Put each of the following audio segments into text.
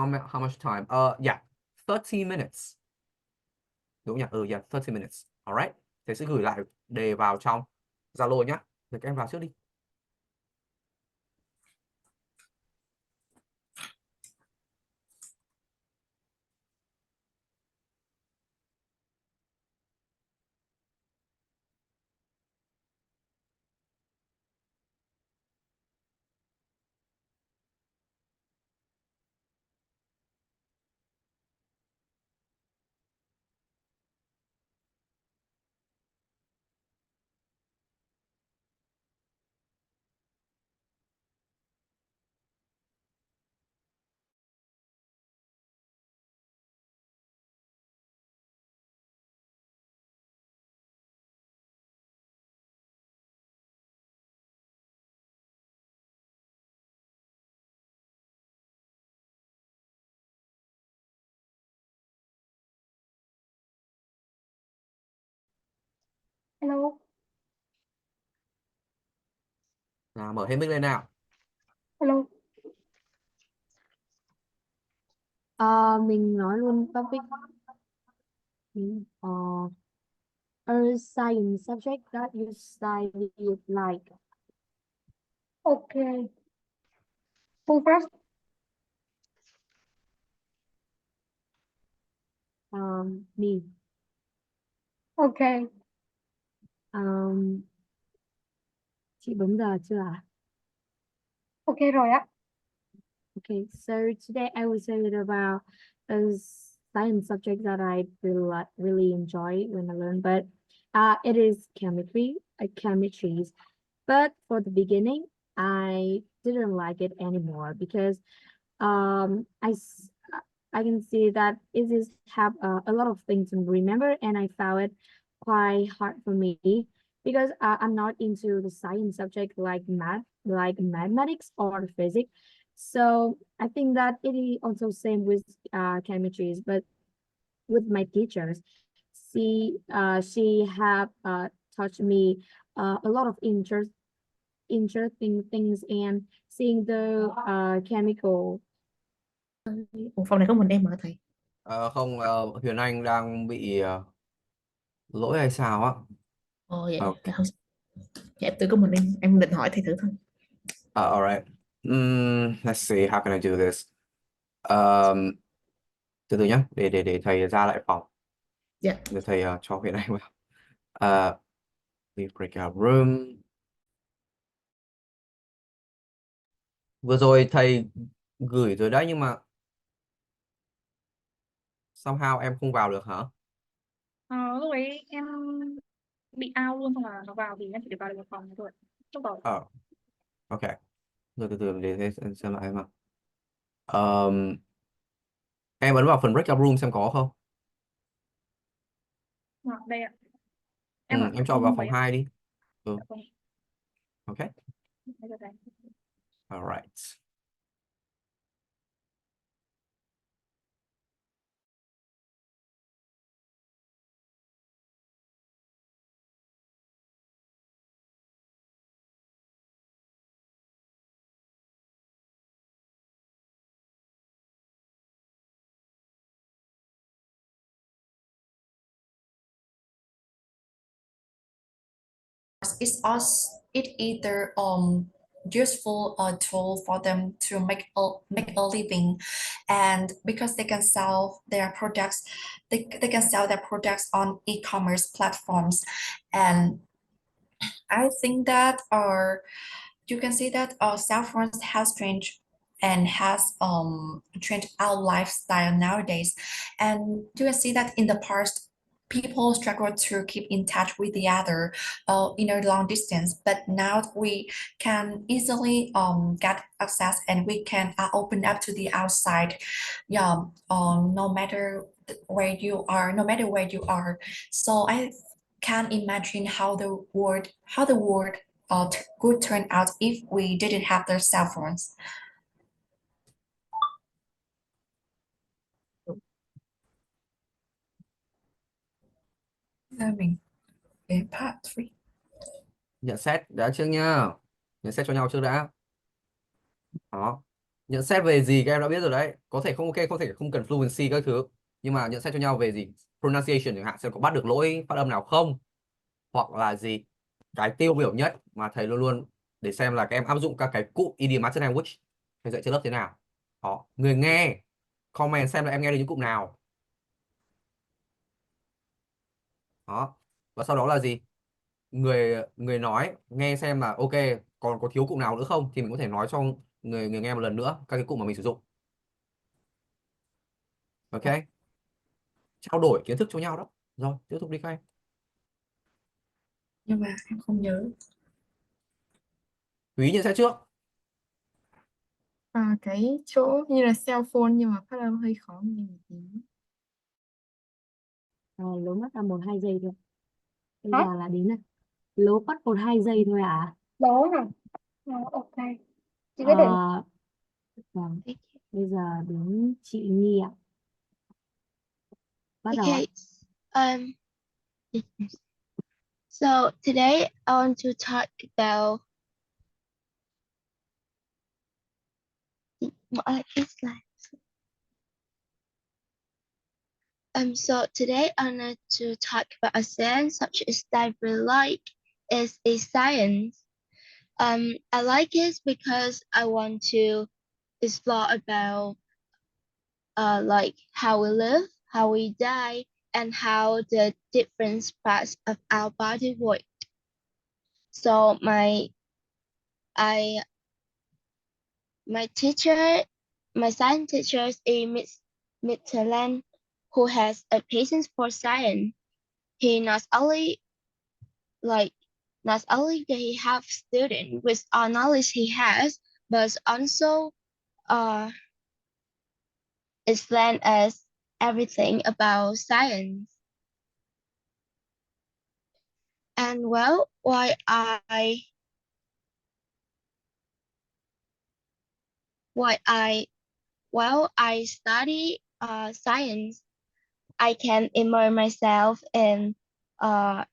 how much time? Yeah, 30 minutes. Đúng nhỉ? Yeah, 30 minutes. Alright. Thế sẽ gửi lại đề vào trong Zalo nhá. Rồi các em vào trước đi. Hello, Nào, mở hết mic lên nào. hello. Mình nói luôn topic. A science subject that you study like. Okay. Who first? Me. Okay. Chị bấm giờ chưa ạ? Okay rồi ạ. Okay, so today I will say about a science subject that I really enjoy when I learn, but it is chemistries. But for the beginning, I didn't like it anymore because I can see that it is have a lot of things to remember, and I found it quite hard for me because I'm not into the science subject like mathematics or physics. So I think that it is also same with chemistries, but with my teachers, she have taught me a lot of interesting things and seeing the chemical. Ủa, phòng này có mình em hả thầy? Không, Huyền Anh đang bị lỗi hay sao á? Ồ vậy. Ok. Không, dạ, em tưởng có mình em định hỏi thầy thử thôi. Alright. Let's see, how can I do this? Um, từ từ nhá, để thầy ra lại phòng. Dạ. Để thầy cho Huyền Anh vào. We break out room. Vừa rồi thầy gửi rồi đấy, nhưng mà somehow em không vào được hả? Lúc ấy em bị out luôn, xong là nó vào thì em chỉ được vào được một phòng thôi. Lúc đầu. Ok. Rồi từ từ để em xem lại mà. Em ấn vào phần breakout room xem có không? Đây ạ. Em Em cho vào phòng 2 đi. Ok. Alright. It either useful tool for them to make a living, and because they can sell their products, they can sell their products on e-commerce platforms. And I think that you can see that cell phones has changed and has changed our lifestyle nowadays. And you can see that in the past, people struggle to keep in touch with the other in a long distance, but now we can easily get access, and we can open up to the outside. Yeah, no matter where you are, so I can't imagine how the world could turn out if we didn't have the cell phones. Mình đến part 3. Nhận xét đã chưa nha. Nhận xét cho nhau trước đã. Đó. Nhận xét về gì các em đã biết rồi đấy, có thể không ok, có thể không cần fluency các thứ, nhưng mà nhận xét cho nhau về gì, pronunciation chẳng hạn, xem có bắt được lỗi phát âm nào không, hoặc là gì, cái tiêu biểu nhất mà thầy luôn luôn để xem là các em áp dụng các cái cụm idiomatic language thầy dạy trên lớp thế nào. Đó, người nghe comment xem là em nghe được những cụm nào. Đó, và sau đó là gì, người người nói nghe xem là ok, còn có thiếu cụm nào nữa không thì mình có thể nói cho người người nghe một lần nữa các cái cụm mà mình sử dụng. Ok, trao đổi kiến thức cho nhau đó. Rồi tiếp tục đi các em. Nhưng mà em không nhớ. Thúy nhận xét trước. Cái chỗ như là cell phone nhưng mà phát âm hơi khó nghe một tí. Lố mất là 1-2 giây thôi. Bây Hả? giờ là đến này. Lố mất 1-2 giây thôi à? Đó hả? Ok. Chị Ờ, quyết định. vâng. Bây giờ đến chị Nhi ạ. Bắt đầu ạ. Okay. So today I want to talk about what I like slide. So today I want to talk about a science subject that I really like is a science. I like it because I want to explore about like how we live, how we die, and how the different parts of our body work. So my teacher, my science teacher is Miss Midland, who has a patience for science. He not only that he have students with all knowledge he has, but also explain us everything about science. And well, while I study science, I can immerse myself in a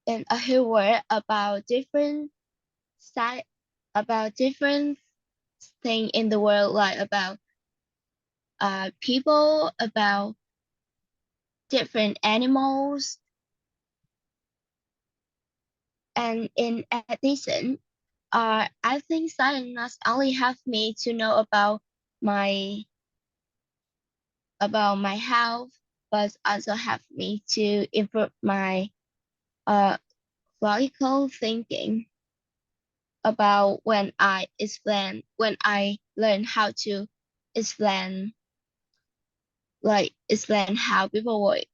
whole world about different thing in the world, like about people, about different animals. And in addition, I think science not only help me to know about my health, but also help me to improve my logical thinking about when I learn how to explain how people work.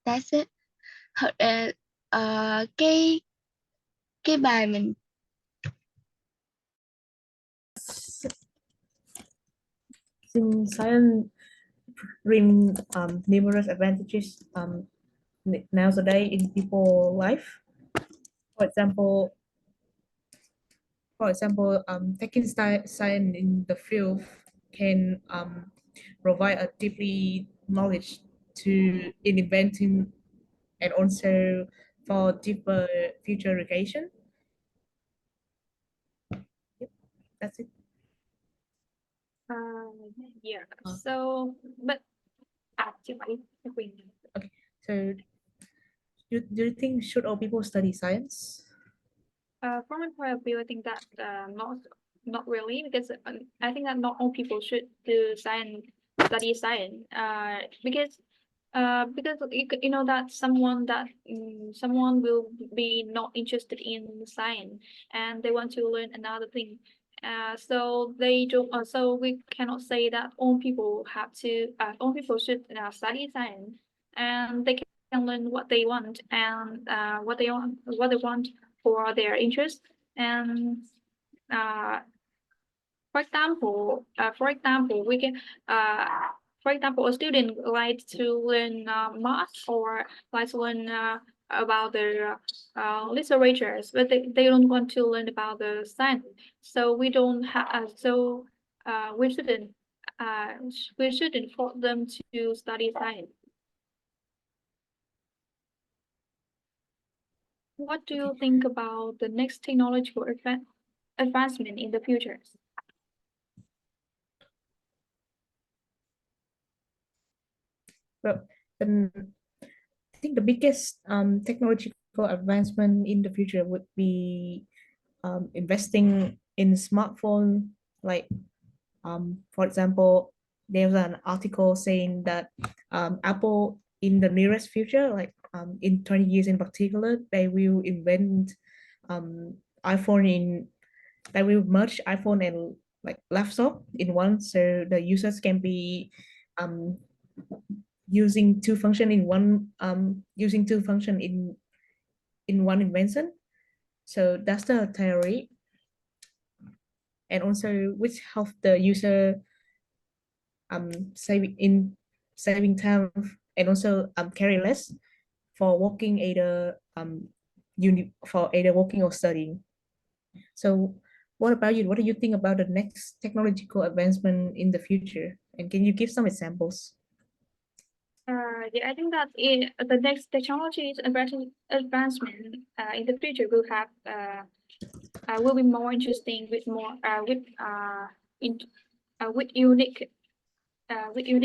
That's it. Thật ra cái bài mình Since science bring numerous advantages nowadays in people life. For example, taking science in the field can provide a deeply knowledge to in inventing and also for deeper future education. Yep, that's it. Yeah. So, but chưa phải quyền. So, do you think should all people study science? From my point of view, I think that not really, because I think that not all people should study science. Because you know that someone will be not interested in science and they want to learn another thing. So they don't. So we cannot say that all people should study science, and they can learn what they want and what they want for their interest. And for example, we can for example, a student likes to learn math or likes to learn about the literatures, but they don't want to learn about the science. So we don't have we shouldn't we shouldn't force them to study science. What do you think about the next technological advancement in the future? Well, I think the biggest technological advancement in the future would be investing in smartphone. Like, for example, there's an article saying that Apple in the nearest future, like in 20 years in particular, they will invent iPhone in they will merge iPhone and like laptop in one, so the users can be um using two function in one in one invention. So that's the theory, and also which help the user saving time, and also carry less for working either for either working or studying. So what about you? What do you think about the next technological advancement in the future? And can you give some examples? Yeah, I think that the next technology advancement in the future will be more interesting with more in, with unique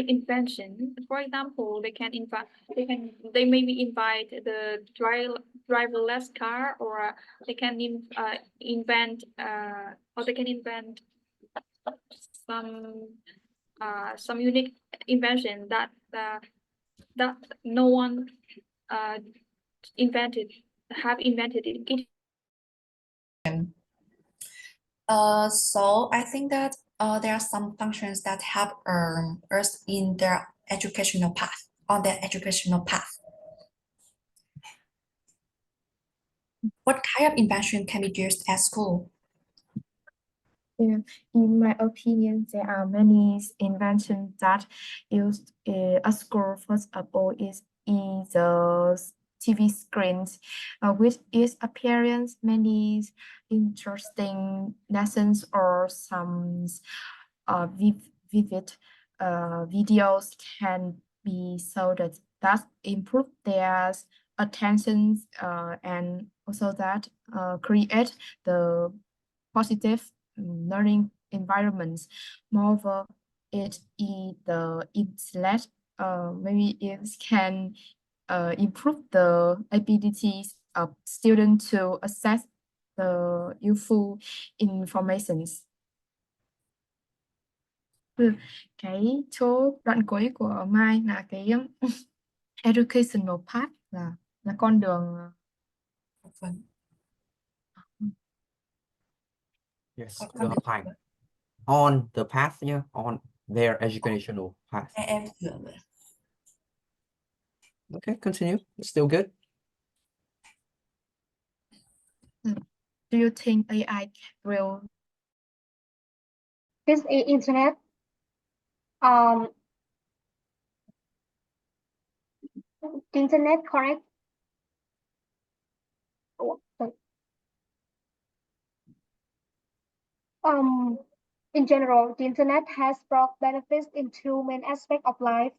invention. For example, they maybe invite the driverless car, or they can invent some unique invention that no one invented it. So I think that there are some functions that help us in their educational path, on their educational path. What kind of invention can be used at school? Yeah, in my opinion, there are many inventions that used a school. First of all, is the TV screens, with its appearance, many interesting lessons or some vivid videos can be so that improve their attention, and also that create the positive learning environments. Moreover, it is the internet, maybe it can improve the abilities of students to access the useful informations. Cái chỗ đoạn cuối của Mai là cái educational path, là con đường. Yes, đường học hành. On the path nhá, on their educational path. Em hiểu rồi. Okay, continue. It's still good. Do you think AI will This internet, the internet, correct? Oh, sorry. In general, the internet has brought benefits in two main aspects of life,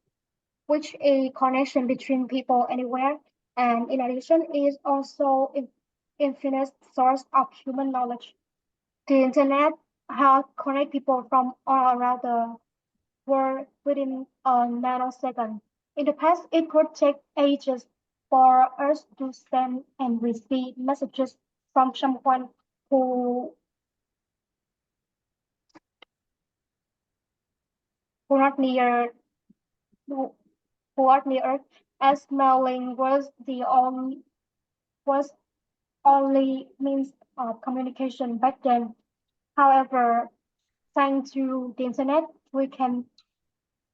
which a connection between people anywhere, and in addition is also an infinite source of human knowledge. The internet has connect people from all around the world within a nanosecond. In the past, it could take ages for us to send and receive messages from someone who not near who are near Earth, as mailing was only means of communication back then. However, thanks to the internet, we can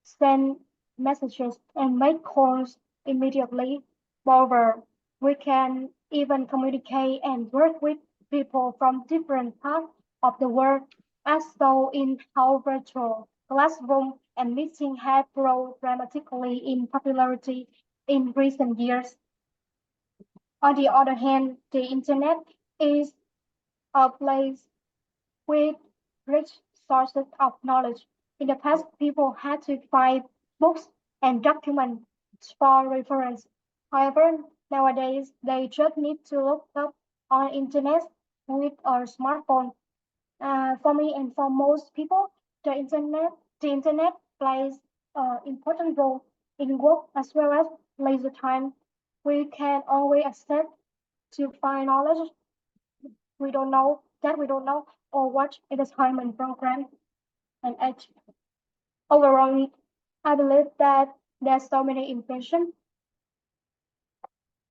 send messages and make calls immediately. Moreover, we can even communicate and work with people from different parts of the world, as so in how virtual classroom and meeting have grown dramatically in popularity in recent years. On the other hand, the internet is a place with rich sources of knowledge. In the past, people had to find books and documents for reference. However, nowadays they just need to look up on internet with a smartphone. For me and for most people, the internet plays an important role in work as well as leisure time. We can always access to find knowledge we don't know or watch entertainment program and edge. Overall, I believe that there's so many inventions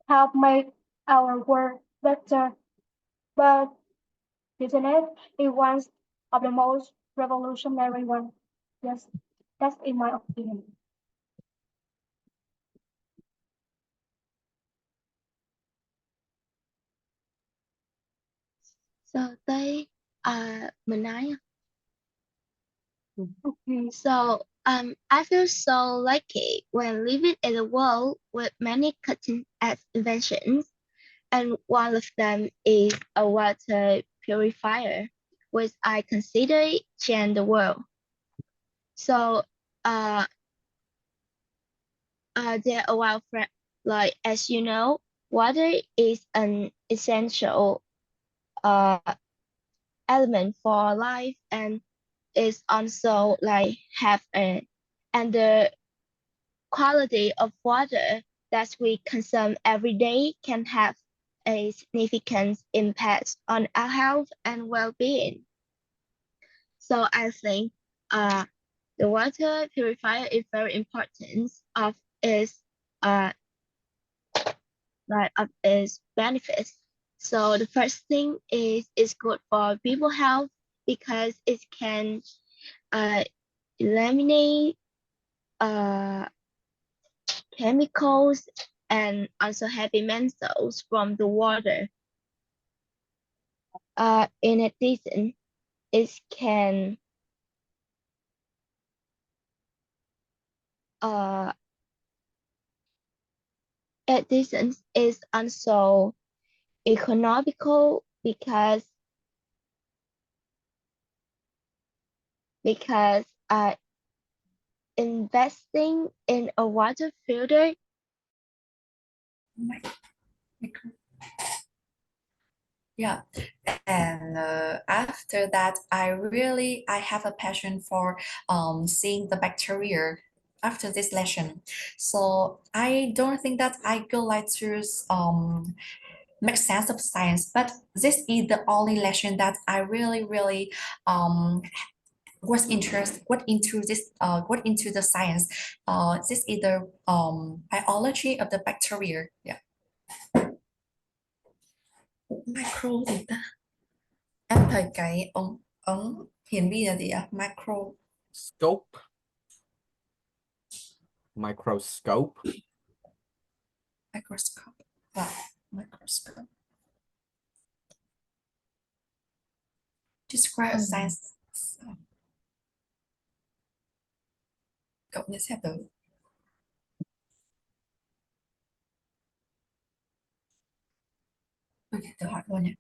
help make our world better, but the internet is one of the most revolutionary one. Yes, that's in my opinion. So đây mình nói á. Okay. So I feel so lucky when living in a world with many cutting-edge inventions, and one of them is a water purifier, which I consider change the world. So there are a while like as you know, water is an essential element for life, and is also like have a and the quality of water that we consume every day can have a significant impact on our health and well-being. So I think the water purifier is very important of its of its benefits. So the first thing is it's good for people health because it can eliminate chemicals and also heavy metals from the water. In addition, it can is also economical because investing in a water filter Yeah, and after that, I have a passion for seeing the bacteria after this lesson. So I don't think that I go like to make sense of science, but this is the only lesson that I really was into the science. This is the biology of the bacteria. Yeah. Micro gì ta? Em thấy cái ống hiển vi là gì ạ? Scope. Microscope. Microscope. Wow, microscope. Describe a science. Cậu nhớ xem thử. Ok, tự hỏi luôn nhé.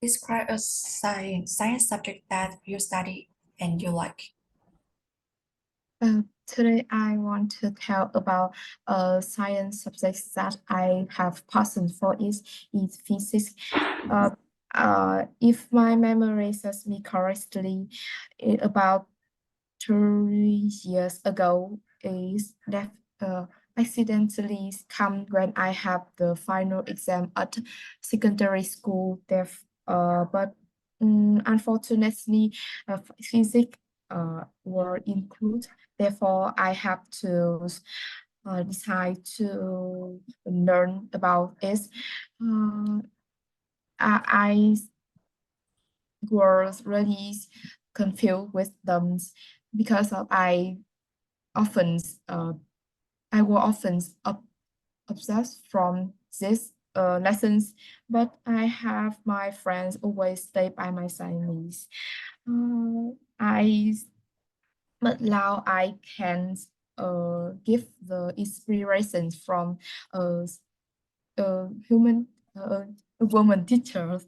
Describe a science subject that you study and you like. Today I want to tell about a science subject that I have passion for is physics. If my memory serves me correctly, about 3 years ago is that accidentally come when I have the final exam at secondary school. But unfortunately, physics were included. Therefore, I have to decide to learn about it. I was really confused with them because of often I was often obsessed from these lessons, but I have my friends always stay by my side. I but now I can give the inspirations from human woman teachers.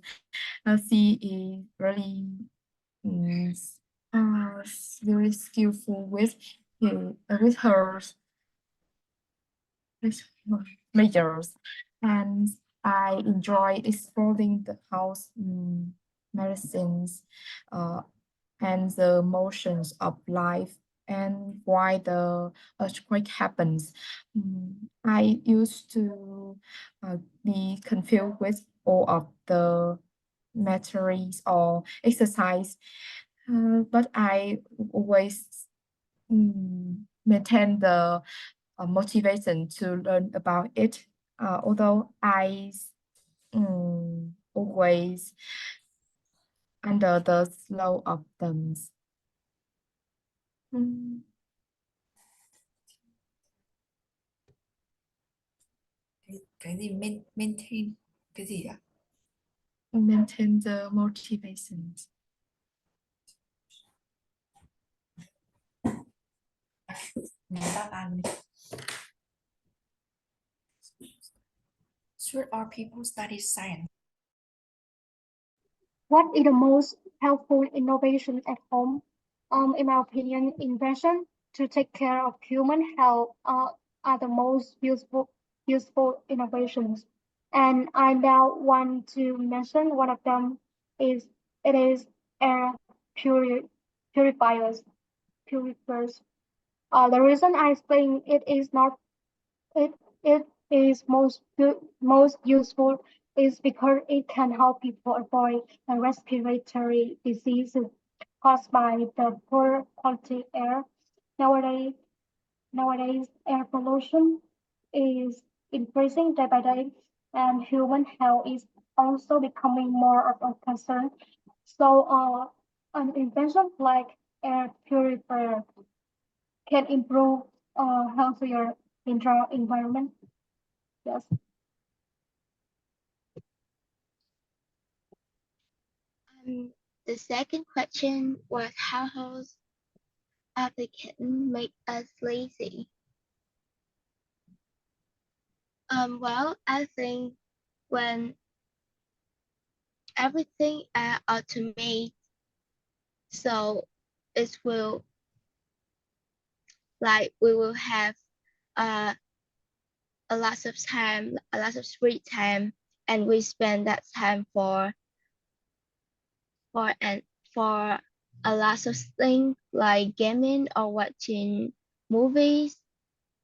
She is really very skillful with with her measures, and I enjoy exploring the house medicines and the motions of life and why the earthquake happens. I used to be confused with all of the materials or exercise, but I always maintain the motivation to learn about it, although I always under the slow of them. Cái gì maintain cái gì ạ? Maintain the motivation. Nói đáp án đi. Should all people study science? What is the most helpful innovation at home? In my opinion, invention to take care of human health are the most useful innovations. And I now want to mention one of them is it is air purifiers. Purifiers. The reason I explain it is not it it is most useful is because it can help people avoid the respiratory diseases caused by the poor quality air. Nowadays, nowadays air pollution is increasing day by day, and human health is also becoming more of a concern. So, an invention like air purifier can improve healthier environment. Yes. The second question was how does application make us lazy? Well, I think when everything automate, so it will like we will have a lot of time, a lot of free time, and we spend that time for a lot of things like gaming or watching movies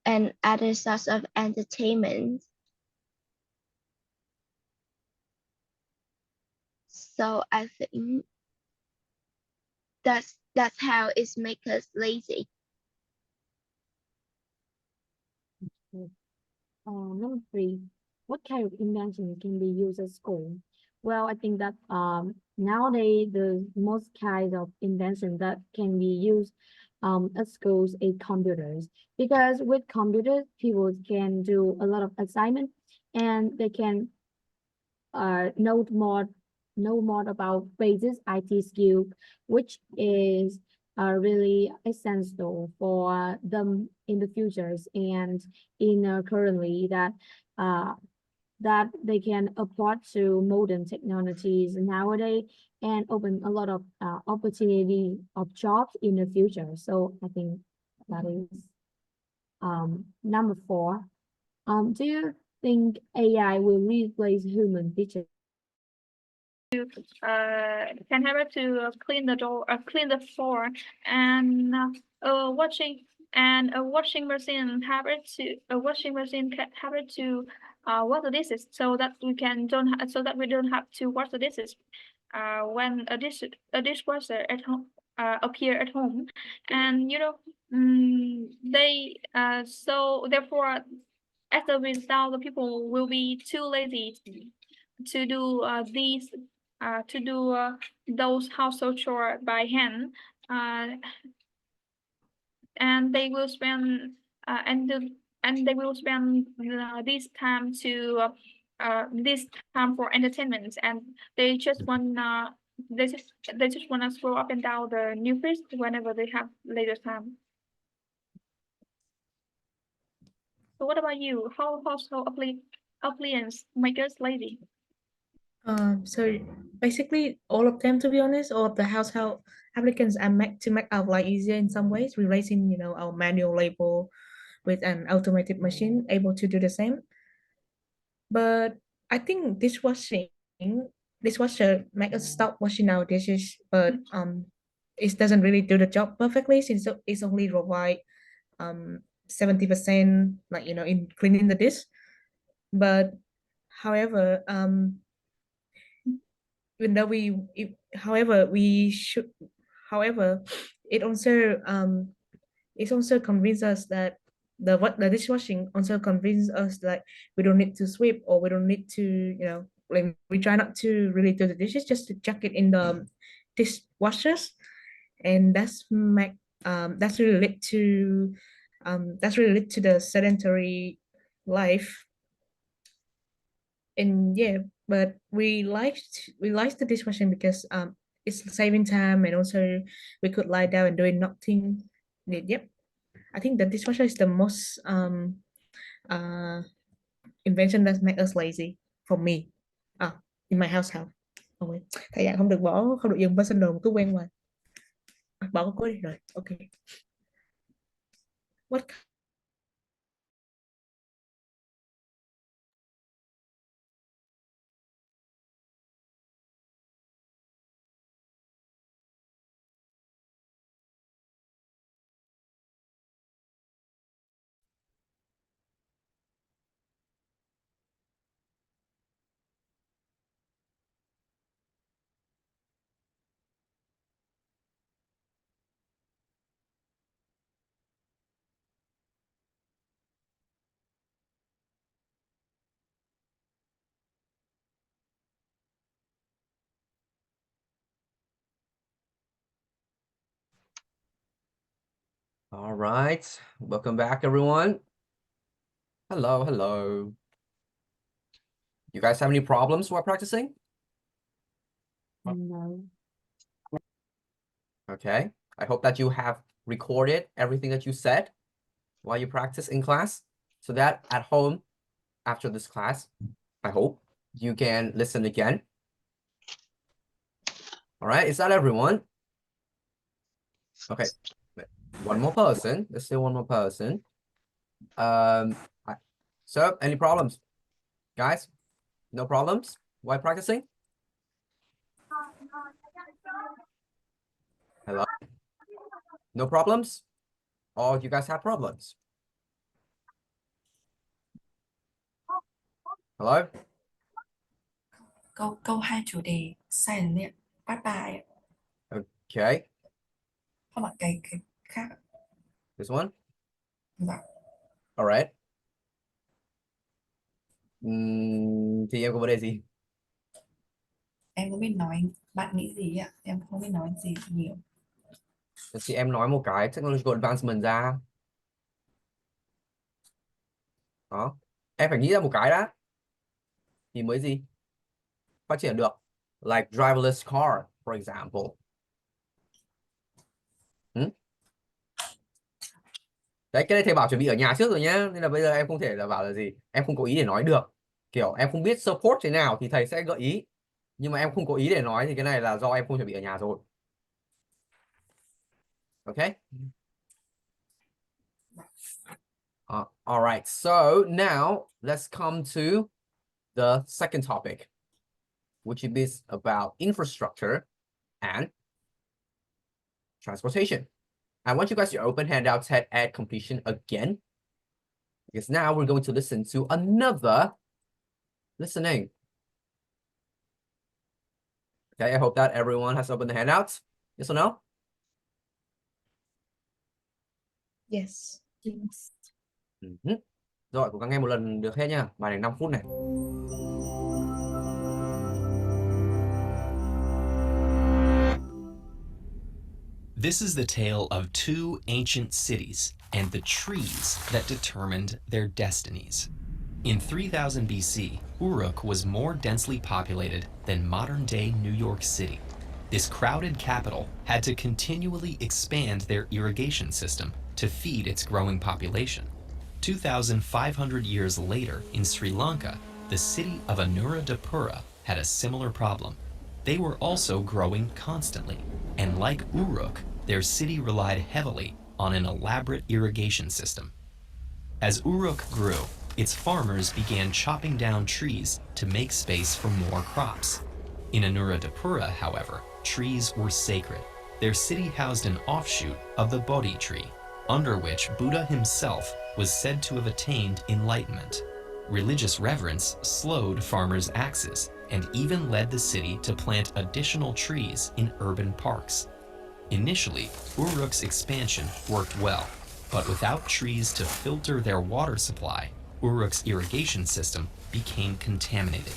and other sorts of entertainment. So I think that's how it makes us lazy. Number three, what kind of invention can be used at school? Well, I think that nowadays the most kind of invention that can be used at schools is computers, because with computers people can do a lot of assignment and they can know more about basic IT skill, which is really essential for them in the futures and in currently that they can apply to modern technologies nowadays and open a lot of opportunity of jobs in the future. So I think that is number four. Do you think AI will replace human teachers? Can help her to clean the door, clean the floor, and watching and a washing machine help her to a washing machine can help her to wash the dishes so that we can don't so that we don't have to wash the dishes when a dishwasher at home appear at home, and they so therefore as a result the people will be too lazy to do those household chores by hand, uh, and they will spend and they will spend this time for entertainment, and they just want they just want to scroll up and down the new feeds whenever they have later time. So what about you? How household appliance make us lazy? So basically all of them, to be honest, all of the household applicants are made to make our life easier in some ways, replacing, our manual label with an automated machine able to do the same. But I think dishwasher make us stop washing our dishes, but it doesn't really do the job perfectly since it's only provide 70% like in cleaning the dish. But however, even though however we should however it also convinces us that the dishwashing also convinces us that we don't need to sweep, or we don't need to like we try not to really do the dishes, just to chuck it in the dishwashers. And that's really led to the sedentary life. And yeah, but we liked the dishwashing because it's saving time, and also we could lie down and doing nothing. Yep, I think the dishwasher is the most uh invention that make us lazy for me. In my household. Ôi, thầy dạng không được dùng personal mà cứ quen hoài. Bỏ cái code đi rồi. Ok. What All right, welcome back, everyone. Hello, hello. You guys have any problems while practicing? No. Okay, I hope that you have recorded everything that you said while you practice in class, so that at home, after this class, I hope you can listen again. All right, is that everyone? Okay, one more person. Let's say one more person. So any problems, guys? No problems while practicing? Hello? No problems? Or you guys have problems? Hello? Câu hai chủ đề silent ấy, bye bye. Okay. Không ạ, cái khác. This one? Vâng. All right. Thì em có vấn đề gì? Em không biết nói, bạn nghĩ gì ạ? Em không biết nói gì nhiều. Thì em nói một cái technological advancement ra. Đó. Em phải nghĩ ra một cái đã. Thì mới gì? Phát triển được. Like driverless car, for example. Đấy, cái này thầy bảo chuẩn bị ở nhà trước rồi nhá. Nên là bây giờ em không thể là bảo là gì. Em không có ý để nói được. Kiểu em không biết support thế nào thì thầy sẽ gợi ý. Nhưng mà em không có ý để nói thì cái này là do em không chuẩn bị ở nhà rồi. Okay? All right. So now let's come to the second topic, which is about infrastructure and transportation. I want you guys to open handouts at completion again, because now we're going to listen to another listening. Okay, I hope that everyone has opened the handouts. Yes or no? Yes. Yes. Rồi, cố gắng nghe một lần được hết nha. Bài này 5 phút này. This is the tale of two ancient cities and the trees that determined their destinies. In 3000 BC, Uruk was more densely populated than modern-day New York City. This crowded capital had to continually expand their irrigation system to feed its growing population. 2,500 years later, in Sri Lanka, the city of Anuradhapura had a similar problem. they were also growing constantly, and like Uruk, their city relied heavily on an elaborate irrigation system. As Uruk grew, its farmers began chopping down trees to make space for more crops. In Anuradhapura, however, trees were sacred. Their city housed an offshoot of the Bodhi tree, under which Buddha himself was said to have attained enlightenment. Religious reverence slowed farmers' axes and even led the city to plant additional trees in urban parks. Initially, Uruk's expansion worked well, but without trees to filter their water supply, Uruk's irrigation system became contaminated.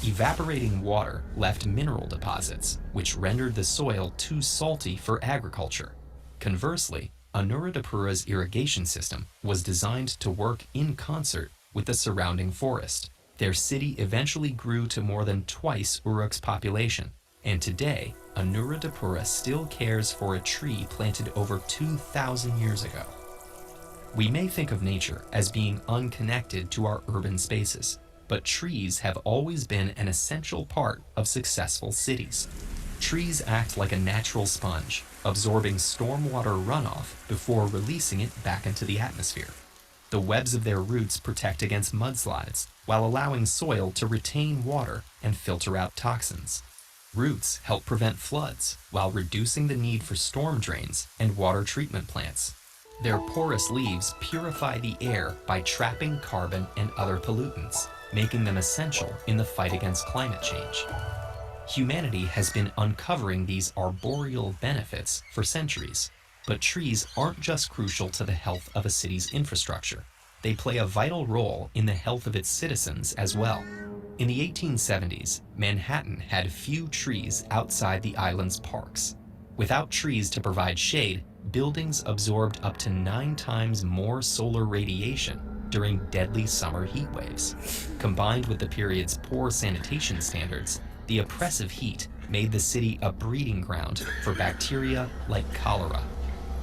Evaporating water left mineral deposits, which rendered the soil too salty for agriculture. Conversely, Anuradhapura's irrigation system was designed to work in concert with the surrounding forest. Their city eventually grew to more than twice Uruk's population, and today, Anuradhapura still cares for a tree planted over 2,000 years ago. We may think of nature as being unconnected to our urban spaces, but trees have always been an essential part of successful cities. Trees act like a natural sponge, absorbing stormwater runoff before releasing it back into the atmosphere. The webs of their roots protect against mudslides, while allowing soil to retain water and filter out toxins. Roots help prevent floods, while reducing the need for storm drains and water treatment plants. Their porous leaves purify the air by trapping carbon and other pollutants, making them essential in the fight against climate change. Humanity has been uncovering these arboreal benefits for centuries, but trees aren't just crucial to the health of a city's infrastructure. They play a vital role in the health of its citizens as well. In the 1870s, Manhattan had few trees outside the island's parks. Without trees to provide shade, buildings absorbed up to 9 times more solar radiation during deadly summer heat waves. Combined with the period's poor sanitation standards, the oppressive heat made the city a breeding ground for bacteria like cholera.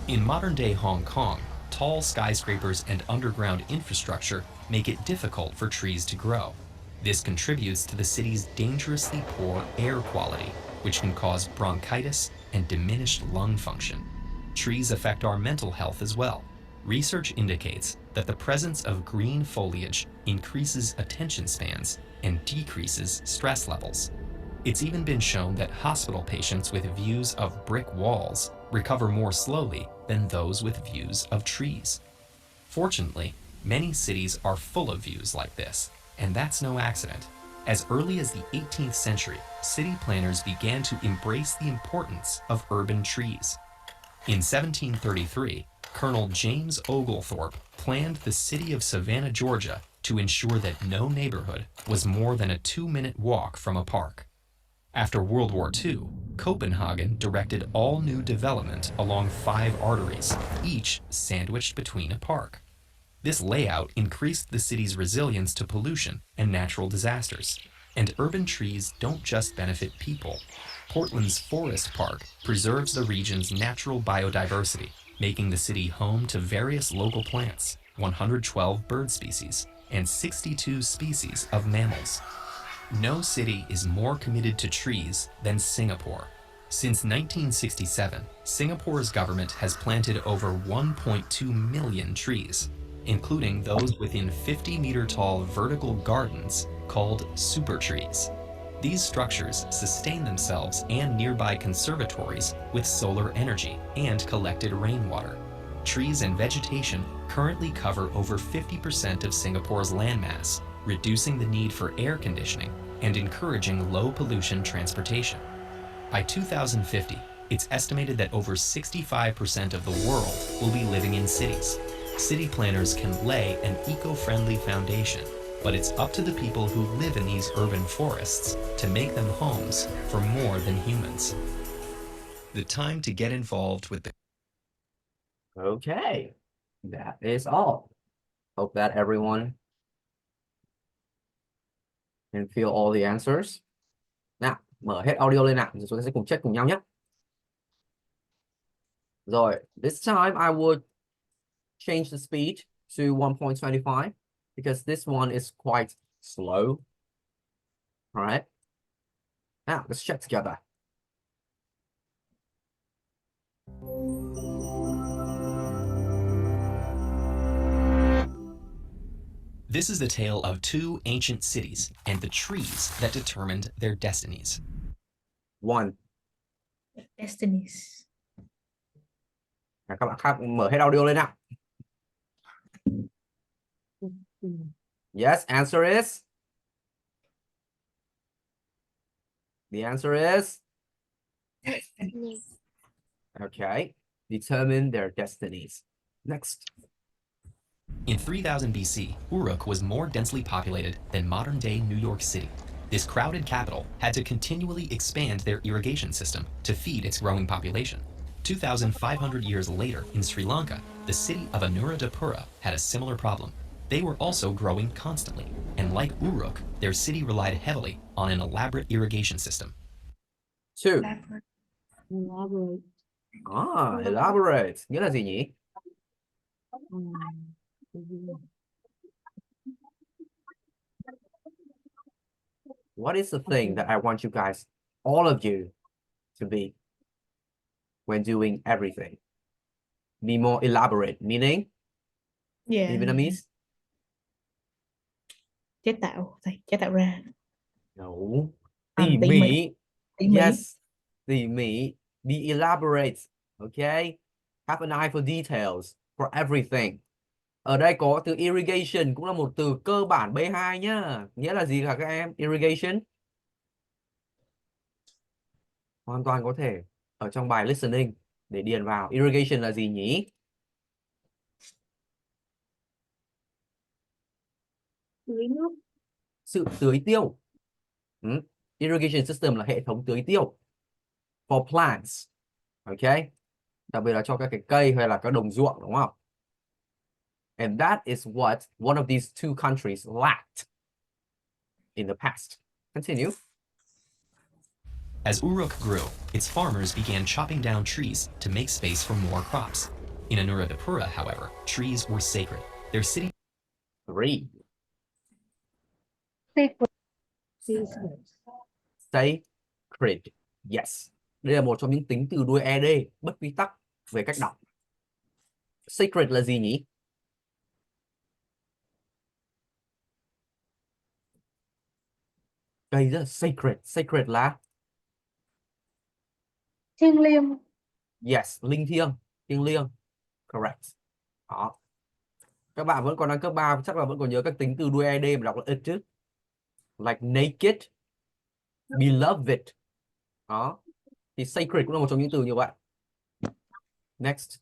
In modern-day Hong Kong, tall skyscrapers and underground infrastructure make it difficult for trees to grow. This contributes to the city's dangerously poor air quality, which can cause bronchitis and diminished lung function. Trees affect our mental health as well. Research indicates that the presence of green foliage increases attention spans and decreases stress levels. It's even been shown that hospital patients with views of brick walls recover more slowly than those with views of trees. Fortunately, many cities are full of views like this, and that's no accident. As early as the 18th century, city planners began to embrace the importance of urban trees. In 1733, Colonel James Oglethorpe planned the city of Savannah, Georgia, to ensure that no neighborhood was more than a 2-minute walk from a park. After World War II, Copenhagen directed all new development along 5 arteries, each sandwiched between a park. This layout increased the city's resilience to pollution and natural disasters. And urban trees don't just benefit people. Portland's Forest Park preserves the region's natural biodiversity, making the city home to various local plants, 112 bird species, and 62 species of mammals. No city is more committed to trees than Singapore. Since 1967, Singapore's government has planted over 1.2 million trees, including those within 50-meter-tall vertical gardens called super trees. These structures sustain themselves and nearby conservatories with solar energy and collected rainwater. Trees and vegetation currently cover over 50% of Singapore's landmass, reducing the need for air conditioning and encouraging low-pollution transportation. By 2050, it's estimated that over 65% of the world will be living in cities. City planners can lay an eco-friendly foundation, but it's up to the people who live in these urban forests to make them homes for more than humans. The time to get involved with the... Okay, that is all. Hope that everyone can feel all the answers. Nào, mở hết audio lên nào, rồi chúng ta sẽ cùng check cùng nhau nhé. Rồi, this time I would change the speed to 1.25 because this one is quite slow. All right. Now, let's check together. This is the tale of two ancient cities and the trees that determined their destinies. 1. Destinies. Các bạn khác mở hết audio lên nào. Yes, answer is. The answer is. Destinies. Okay. Determine their destinies. Next. In 3000 BC, Uruk was more densely populated than modern-day New York City. This crowded capital had to continually expand their irrigation system to feed its growing population. 2,500 years later, in Sri Lanka, the city of Anuradhapura had a similar problem. They were also growing constantly, and like Uruk, their city relied heavily on an elaborate irrigation system. 2. Elaborate. Elaborate. Nghĩa là gì nhỉ? What is the thing that I want you guys, all of you, to be when doing everything? Be more elaborate, meaning Yeah. in Vietnamese? Chế tạo, thầy, chế tạo ra. No. Tỉ Tỉ mỉ. mỉ. Tỉ mỉ. Yes. Tỉ mỉ. Be elaborate. Okay? Have an eye for details for everything. Ở đây có từ irrigation cũng là một từ cơ bản B2 nhá. Nghĩa là gì hả các em? Irrigation. Hoàn toàn có thể ở trong bài listening để điền vào. Irrigation là gì nhỉ? Tưới nước. Sự tưới tiêu. Irrigation system là hệ thống tưới tiêu for plants. Okay? Đặc biệt là cho các cái cây hay là các đồng ruộng, đúng không? And that is what one of these two countries lacked in the past. Continue. As Uruk grew, its farmers began chopping down trees to make space for more crops. In Anuradhapura, however, trees were sacred. Their city 3. Secret. Sacred. Yes. Đây là một trong những tính từ đuôi ed, bất quy tắc về cách đọc. Sacred là gì nhỉ? Cây rất là sacred. Sacred là Thiêng liêng. yes, linh thiêng, thiêng liêng. Correct. Đó. Các bạn vẫn còn đang cấp 3, chắc là vẫn còn nhớ các tính từ đuôi ed mà đọc là it chứ. Like naked, beloved. Đó. Thì sacred cũng là một trong những từ như vậy. Next.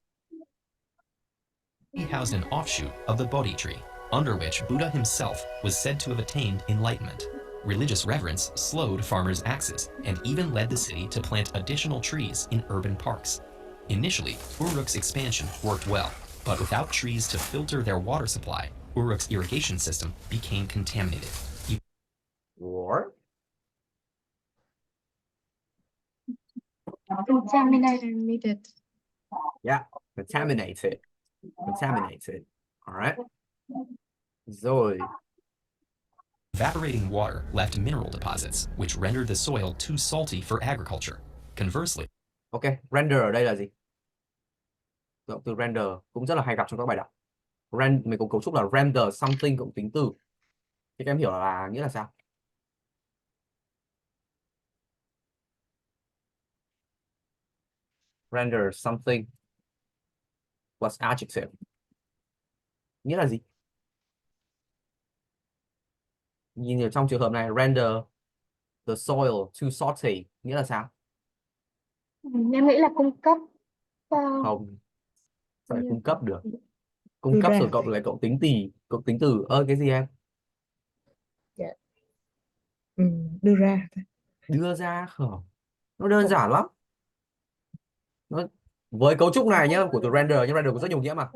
He housed an offshoot of the Bodhi tree, under which Buddha himself was said to have attained enlightenment. Religious reverence slowed farmers' axes and even led the city to plant additional trees in urban parks. Initially, Uruk's expansion worked well, but without trees to filter their water supply, Uruk's irrigation system became contaminated. Or Contaminated. yeah, contaminated. Contaminated. All right. Rồi. Evaporating water left mineral deposits, which rendered the soil too salty for agriculture. Conversely, Ok, render ở đây là gì? Động từ render cũng rất là hay gặp trong các bài đọc. Mình có cấu trúc là render something cộng tính từ. Thì các em hiểu là nghĩa là sao? Render something plus adjective. Nghĩa là gì? Nhìn ở trong trường hợp này, render the soil too salty. Nghĩa là sao? Em nghĩ là cung cấp. Không. Sao lại cung cấp được? Đưa Cung cấp ra. rồi cộng lại cộng tính từ. Cái gì em? Đưa ra. Đưa ra không? Nó đơn giản lắm. Với cấu trúc này nhá, của từ render, nhưng render có rất nhiều nghĩa mà.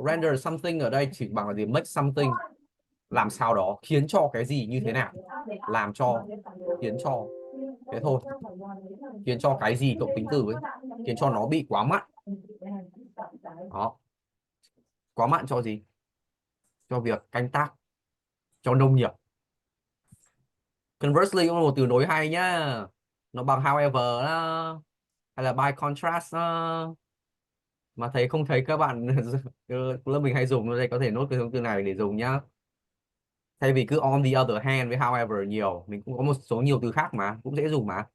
Render something ở đây chỉ bằng là gì? Make something, làm sao đó, khiến cho cái gì như thế nào, làm cho, khiến cho, thế thôi. Khiến cho cái gì cộng tính từ ấy, khiến cho nó bị quá mặn. Đó. Quá mặn cho gì? Cho việc canh tác, cho nông nghiệp. Conversely cũng là một từ nối hay nhá. nó bằng however đó, hay là by contrast đó. Mà thầy không thấy các bạn lớp mình hay dùng, đây có thể nốt cái thông tư này để dùng nhá. Thay vì cứ on the other hand với however nhiều, mình cũng có một số nhiều từ khác mà cũng dễ dùng mà.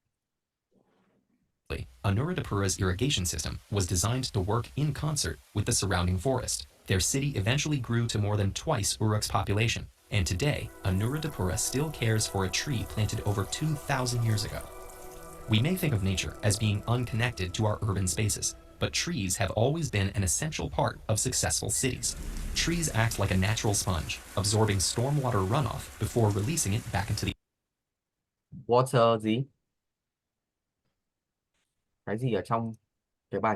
Anuradhapura's irrigation system was designed to work in concert with the surrounding forest. Their city eventually grew to more than twice Uruk's population, and today, Anuradhapura still cares for a tree planted over 2,000 years ago. We may think of nature as being unconnected to our urban spaces, but trees have always been an essential part of successful cities. Trees act like a natural sponge, absorbing stormwater runoff before releasing it back into the Water gì? Cái gì ở trong cái bài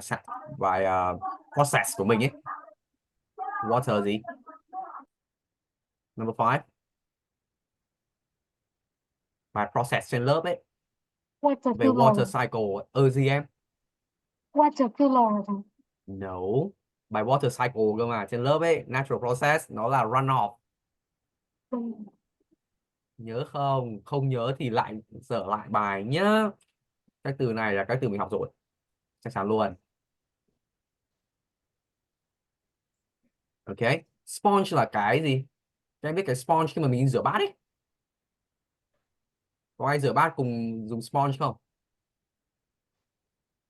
process của mình ấy? Water gì? Number 5. Bài process trên lớp ấy, Water về water pillar. cycle. Gì em? Water pillar. No. Bài water cycle cơ mà, trên lớp ấy, natural process nó là runoff. Nhớ không? Không nhớ thì lại dở lại bài nhá. Cái từ này là cái từ mình học rồi, chắc chắn luôn. Ok. Sponge là cái gì? Các em biết cái sponge khi mà mình rửa bát ấy, có ai rửa bát cùng dùng sponge không?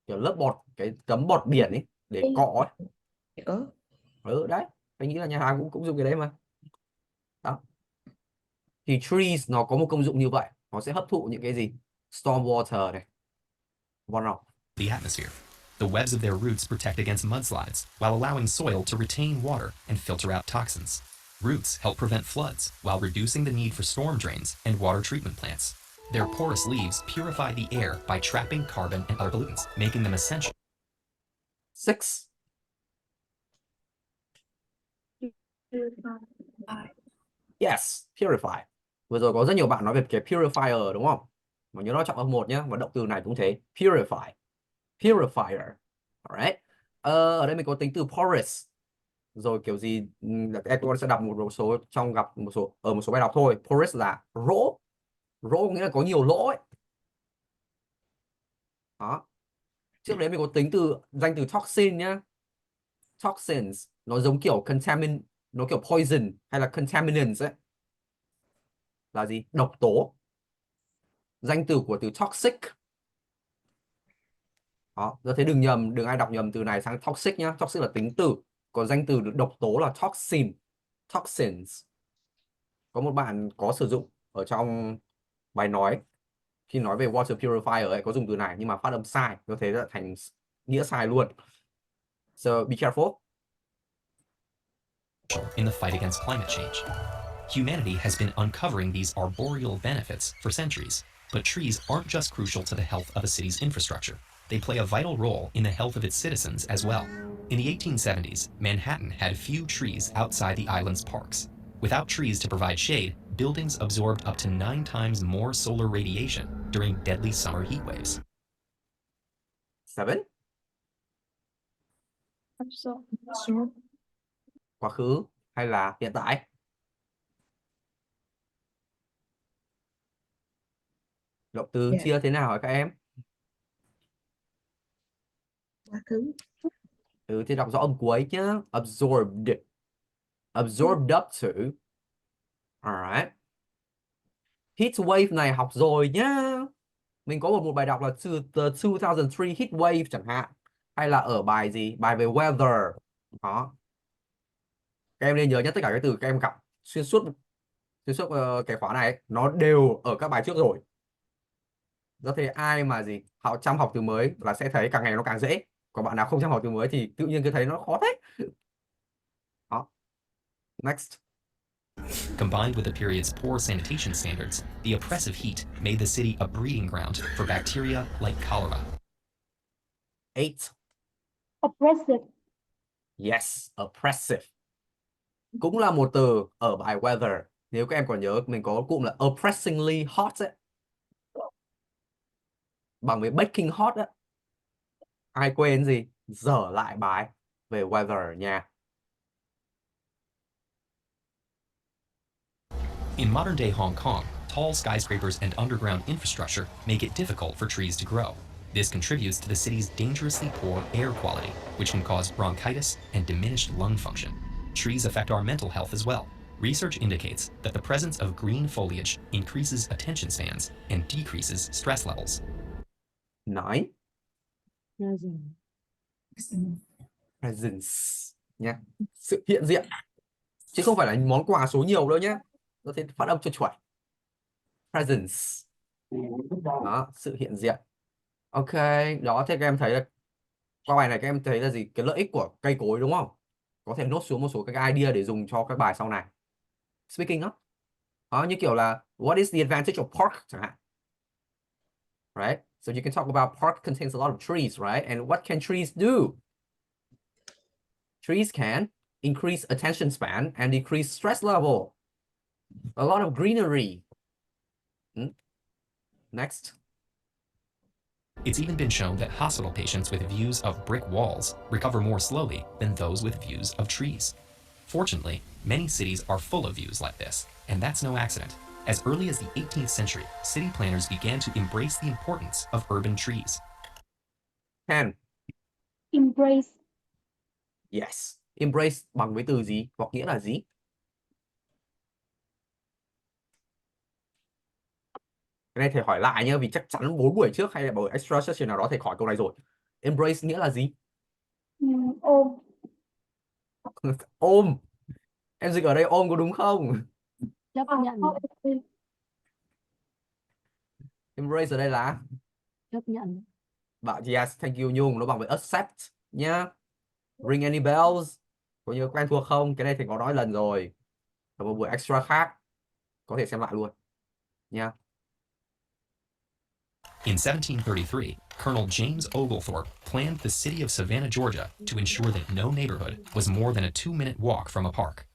Kiểu lớp bọt, cái tấm bọt biển ấy để cọ ấy. Có. Đấy, anh nghĩ là nhà hàng cũng dùng cái đấy mà. Đó. Thì trees nó có một công dụng như vậy, nó sẽ hấp thụ những cái gì? Storm water này, runoff. the atmosphere. The webs of their roots protect against mudslides while allowing soil to retain water and filter out toxins. Roots help prevent floods while reducing the need for storm drains and water treatment plants. Their porous leaves purify the air by trapping carbon and other pollutants, making them essential. 6. Yes, purify. Vừa rồi có rất nhiều bạn nói về cái purifier đúng không? Mà nhớ nó trọng âm 1 nhé, và động từ này cũng thế. Purify. Purifier. Alright. Ở đây mình có tính từ porous. Rồi kiểu gì em tôi sẽ đọc một số trong gặp một số ở một số bài đọc thôi. Porous là rỗ. Rỗ nghĩa là có nhiều lỗ ấy. Đó. Trước đấy mình có tính từ danh từ toxin nhá. Toxins nó giống kiểu nó kiểu poison hay là contaminants ấy. Là gì? Độc tố. Danh từ của từ toxic. Đó, do thế đừng ai đọc nhầm từ này sang toxic nhá. Toxic là tính từ, còn danh từ độc tố là toxin, toxins. Có một bạn có sử dụng ở trong bài nói, khi nói về water purifier ấy, có dùng từ này nhưng mà phát âm sai, do thế là thành nghĩa sai luôn. So be careful. In the fight against climate change. Humanity has been uncovering these arboreal benefits for centuries, but trees aren't just crucial to the health of a city's infrastructure. They play a vital role in the health of its citizens as well. In the 1870s, Manhattan had few trees outside the island's parks. Without trees to provide shade, buildings absorbed up to 9 times more solar radiation during deadly summer heat waves. 7. Quá khứ hay là hiện tại? Động từ chia thế nào hả các em? Quá khứ. Thì đọc rõ âm cuối nhá. Absorbed. Absorbed up to. Alright. Heat wave này học rồi nhá. Mình có một bài đọc là the 2003 heat wave chẳng hạn. Hay là ở bài gì? Bài về weather. Đó. Các em nên nhớ nhé, tất cả các từ các em gặp xuyên suốt cái khóa này nó đều ở các bài trước rồi. Do thế ai mà gì chăm học từ mới là sẽ thấy càng ngày nó càng dễ. Còn bạn nào không chăm học từ mới thì tự nhiên cứ thấy nó khó thế. Đó. Next. Combined with the period's poor sanitation standards, the oppressive heat made the city a breeding ground for bacteria like cholera. 8. Oppressive. Yes, oppressive. Cũng là một từ ở bài weather. Nếu các em còn nhớ, mình có cụm là oppressingly hot ấy. Bằng với baking hot á. Ai quên gì? Dở lại bài về weather nha. In modern-day Hong Kong, tall skyscrapers and underground infrastructure make it difficult for trees to grow. This contributes to the city's dangerously poor air quality, which can cause bronchitis and diminished lung function. Trees affect our mental health as well. Research indicates that the presence of green foliage increases attention spans and decreases stress levels. 9. Present. Presence nhé, sự hiện diện chứ không phải là món quà số nhiều đâu nhé. Nó sẽ phát âm cho chuẩn. Presence. Đó, sự hiện diện. Ok, đó thế các em thấy là qua bài này các em thấy là gì? Cái lợi ích của cây cối đúng không? Có thể nốt xuống một số các idea để dùng cho các bài sau này. Speaking đó. Đó, như kiểu là what is the advantage of park chẳng hạn. Right? So you can talk about park contains a lot of trees, right? And what can trees do? Trees can increase attention span and decrease stress level. A lot of greenery. Next. It's even been shown that hospital patients with views of brick walls recover more slowly than those with views of trees. Fortunately, many cities are full of views like this, and that's no accident. As early as the 18th century, city planners began to embrace the importance of urban trees. 10. Embrace. Yes. Embrace bằng với từ gì hoặc nghĩa là gì? Cái này thầy hỏi lại nhá, vì chắc chắn 4 buổi trước hay là buổi extra session nào đó thầy hỏi câu này rồi. Embrace nghĩa là gì? Ôm. Ôm. Em dịch ở đây ôm có đúng không? Chấp nhận. Embrace ở đây là Chấp nhận. bạn yes, thank you Nhung, nó bằng với accept nhá. Ring any bells? Có nhớ quen thuộc không? Cái này thầy có nói lần rồi. Ở một buổi extra khác có thể xem lại luôn nha. In 1733, Colonel James Oglethorpe planned the city of Savannah, Georgia, to ensure that no neighborhood was more than a 2-minute walk from a park.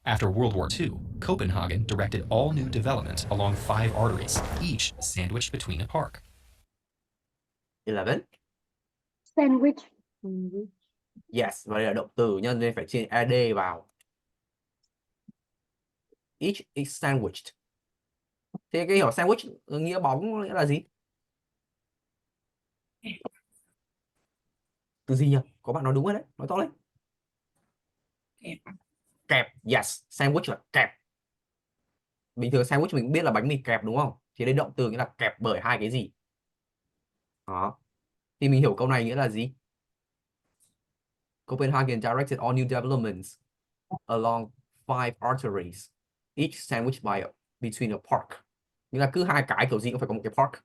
After World War II, Copenhagen directed all new development along 5 arteries, each sandwiched between a park. 11. Sandwich. Yes, và đây là động từ nhân nên phải trên ed vào. Each is sandwiched. Thế cái hiểu sandwich nghĩa bóng nghĩa là gì? Từ gì nhỉ? Có bạn nói đúng rồi đấy, nói to lên. Kẹp. Yes, sandwich là kẹp. Bình thường sandwich mình cũng biết là bánh mì kẹp đúng không? Thì đây động từ nghĩa là kẹp bởi hai cái gì. Đó. Thì mình hiểu câu này nghĩa là gì? Copenhagen directed all new developments along 5 arteries, each sandwiched between a park. Nghĩa là cứ hai cái kiểu gì cũng phải có một cái park.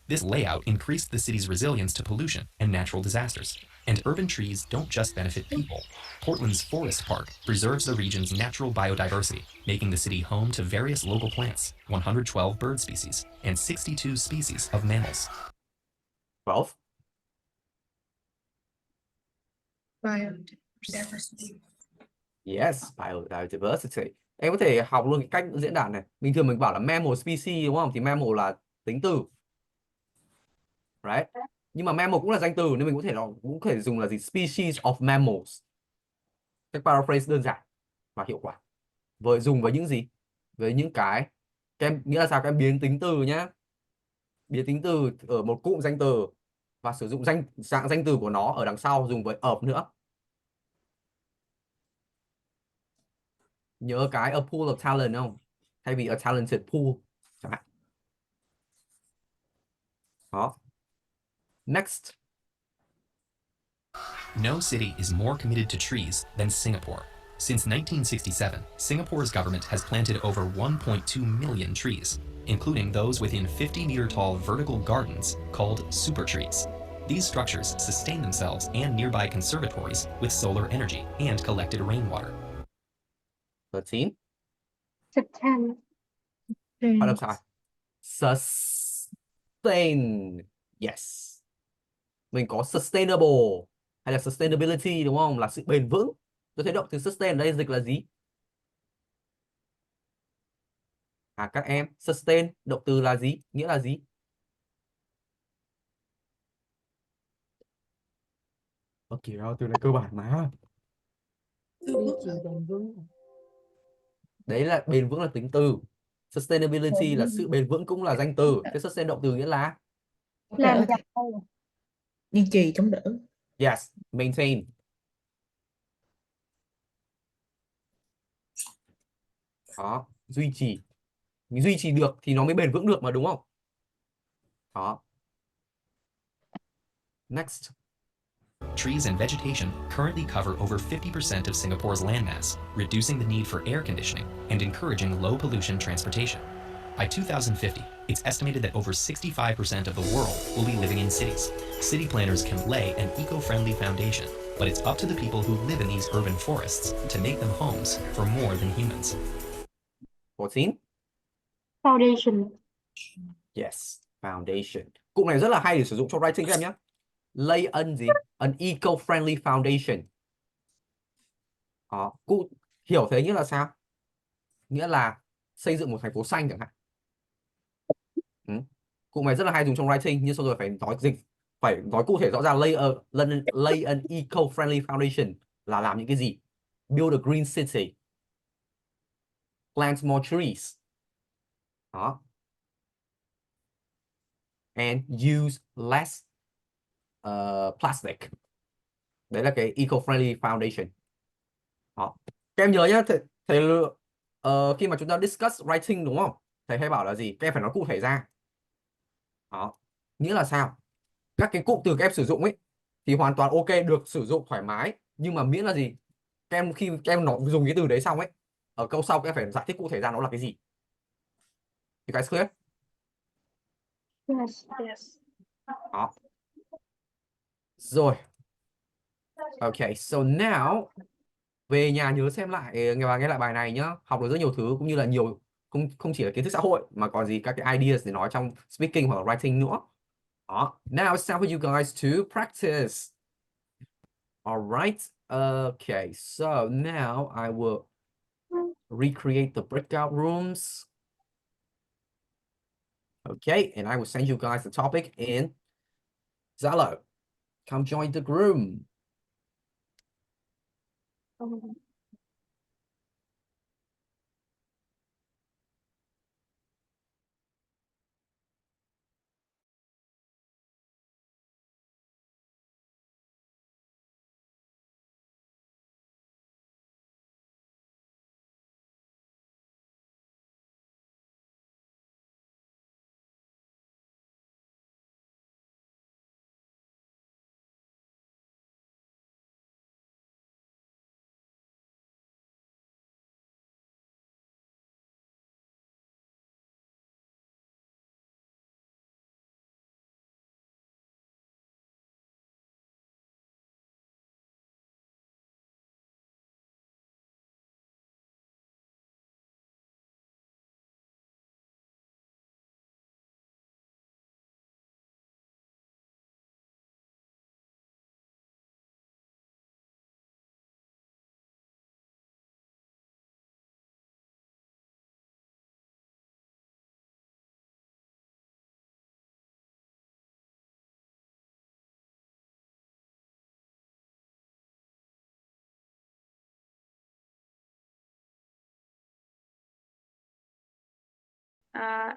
This layout increased the city's resilience to pollution and natural disasters. And urban trees don't just benefit people. Portland's Forest Park preserves the region's natural biodiversity, making the city home to various local plants, 112 bird species, and 62 species of mammals. 12. Biodiversity. Yes, biodiversity. Em có thể học luôn cái cách diễn đạt này. Bình thường mình bảo là mammal species đúng không? Thì mammal là tính từ. Right? Nhưng mà mammal cũng là danh từ nên mình cũng có thể dùng là gì? Species of mammals. Cách paraphrase đơn giản và hiệu quả. Dùng với những gì? Với những cái em nghĩa là sao? Các em biến tính từ nhá. Biến tính từ ở một cụm danh từ và sử dụng dạng danh từ của nó ở đằng sau dùng với of nữa. Nhớ cái a pool of talent không? Thay vì a talented pool chẳng hạn. Đó. Next. No city is more committed to trees than Singapore. Since 1967, Singapore's government has planted over 1.2 million trees, including those within 50-meter-tall vertical gardens called super trees. These structures sustain themselves and nearby conservatories with solar energy and collected rainwater. 13. Sustain. Phát âm sai. Sustain. Yes. Mình có sustainable hay là sustainability đúng không? Là sự bền vững. Tôi thấy động từ sustain ở đây dịch là gì? Các em, sustain động từ là gì? Nghĩa là gì? Kìa, từ này cơ bản mà. Duy trì bền vững. Đấy là bền vững là tính từ. Sustainability là sự bền vững cũng là danh từ. Thế sustain động từ nghĩa là Làm ok. giàu. Duy trì, chống đỡ. yes, maintain. Đó, duy trì. Mình duy trì được thì nó mới bền vững được mà, đúng không? Đó. Next. Trees and vegetation currently cover over 50% of Singapore's landmass, reducing the need for air conditioning and encouraging low pollution transportation. By 2050, it's estimated that over 65% of the world will be living in cities. City planners can lay an eco-friendly foundation, but it's up to the people who live in these urban forests to make them homes for more than humans. 14. Foundation. Yes, foundation. Cụm này rất là hay để sử dụng trong writing các em nhé. Lay an gì? An eco-friendly foundation. Đó, cụ hiểu thế nghĩa là sao? Nghĩa là xây dựng một thành phố xanh chẳng hạn. Cụm này rất là hay dùng trong writing, nhưng sau rồi phải nói cụ thể rõ ràng. Lay an eco-friendly foundation là làm những cái gì? Build a green city. Plant more trees. Đó. And use less plastic. Đấy là cái eco-friendly foundation. Đó. Các em nhớ nhá, khi mà chúng ta discuss writing đúng không? Thầy hay bảo là gì? Các em phải nói cụ thể ra. Đó. Nghĩa là sao? Các cái cụm từ các em sử dụng ấy thì hoàn toàn ok, được sử dụng thoải mái, nhưng mà miễn là gì? Khi các em dùng cái từ đấy xong ấy, ở câu sau các em phải giải thích cụ thể ra nó là cái gì. You guys clear? Yes. Yes. Đó. Rồi. Okay, so now về nhà nhớ xem lại và nghe lại bài này nhá. Học được rất nhiều thứ, cũng như là không chỉ là kiến thức xã hội mà còn gì các cái ideas để nói trong speaking hoặc là writing nữa. Đó. Now it's time for you guys to practice. All right. Okay, so now I will recreate the breakout rooms. Okay, and I will send you guys the topic in Zalo. Come join the room.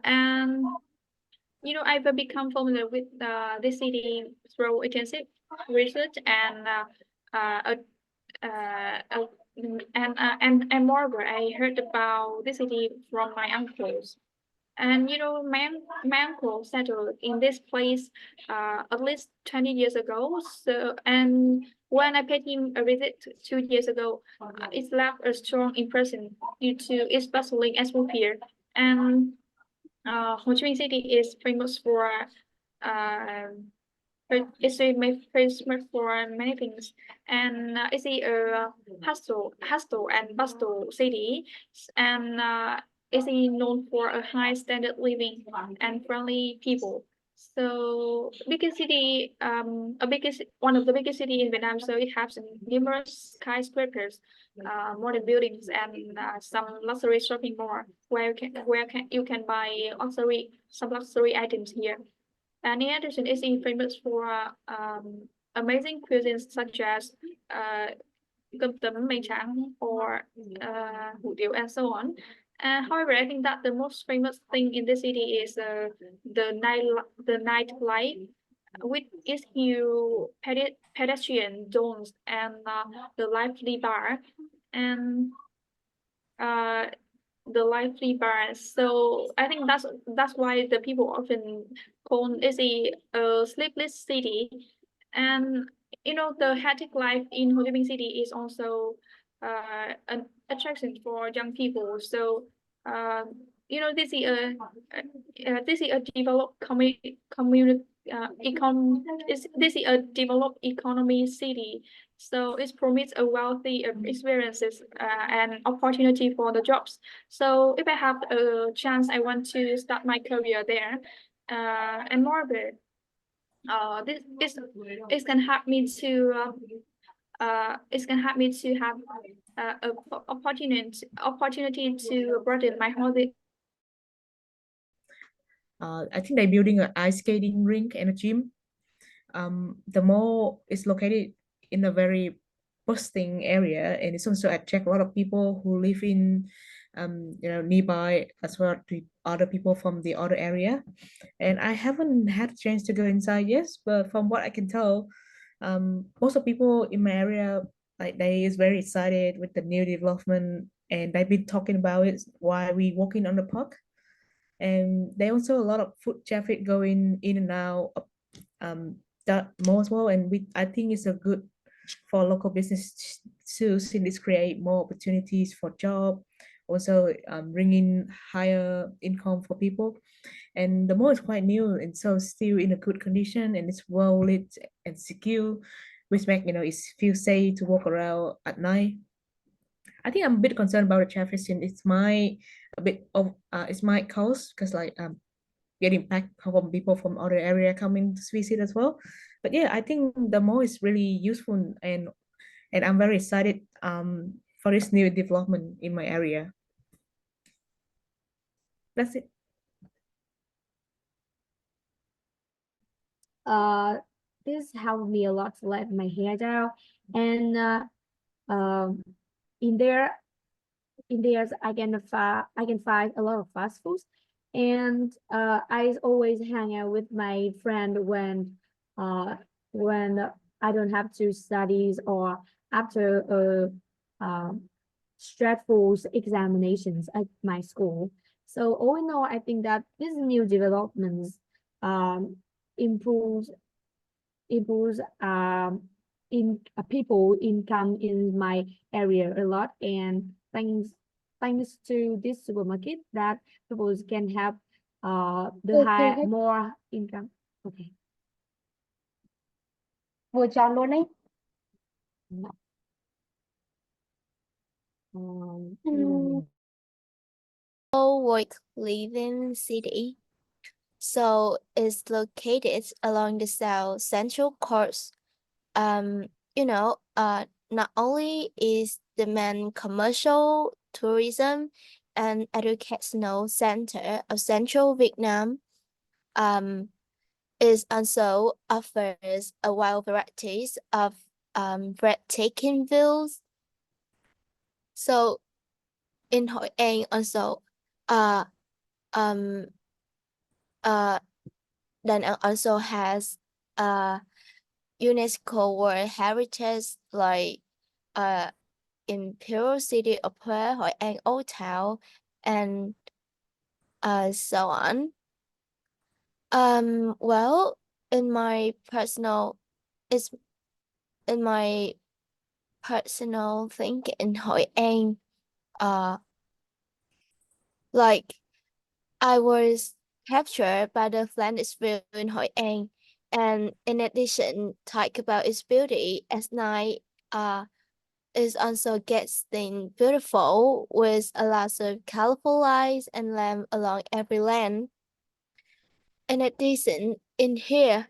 And I've become familiar with this city through extensive research and moreover, I heard about this city from my uncles. And my uncle settled in this place at least 20 years ago. So, and when I paid him a visit 2 years ago, it left a strong impression due to its bustling atmosphere. And Ho Chi Minh City is famous for many things, and it's a hustle and bustle city, and is known for a high standard living and friendly people. So biggest city, one of the biggest city in Vietnam. So it has numerous skyscrapers, modern buildings, and some luxury shopping mall where you can buy some luxury items here. And in addition, it's famous for amazing cuisines such as cơm tấm, mì tráng, or hủ tiếu, and so on. However, I think that the most famous thing in the city is the nightlife, with its few pedestrian zones and the lively bar and the lively bars. So I think that's why the people often call it a sleepless city. And the hectic life in Ho Chi Minh City is also an attraction for young people. So this is a developed community this is a developed economy city, so it promotes a wealthy experiences and opportunity for the jobs. So if I have a chance, I want to start my career there. And moreover, this can help me to it can help me to have a opportunity to broaden my horizon. I think they're building an ice skating rink and a gym. The mall is located in a very bustling area, and it's also attract a lot of people who live in nearby, as well to other people from the other area. And I haven't had a chance to go inside yet, but from what I can tell, most of people in my area, like, they is very excited with the new development, and they've been talking about it while we walking on the park. And there also a lot of foot traffic going in and out of that mall as well. And I think it's a good for local business too, since it's create more opportunities for job, also bringing higher income for people. And the mall is quite new and so still in a good condition, and it's well lit and secure, which make it feel safe to walk around at night. I think I'm a bit concerned about the traffic since it's my cause, because like getting back from people from other area coming to visit as well. But yeah, I think the mall is really useful, and I'm very excited for this new development in my area. That's it. This helped me a lot to let my hair down, and um in there I can find a lot of fast foods, and I always hang out with my friend when I don't have to studies or after stressful examinations at my school. So all in all, I think that these new developments um improves improves in people income in my area a lot, and thanks to this supermarket that people can have the high more income. Okay. Vừa chọn luôn ấy. No. Work living city. So it's located along the South Central Coast. Not only is the main commercial, tourism, and educational center of Central Vietnam, it also offers a wide varieties of breathtaking views. So in Hội An also then it also has UNESCO World Heritage like Imperial City of Huế, Hội An Old Town, and so on. Well, in my personal thinking, Hội An, like, I was captured by the splendid view in Hội An, and in addition, talk about its beauty at night. Is also gets thing beautiful with a lot of colorful lights and lamp along every lane. In addition, in here,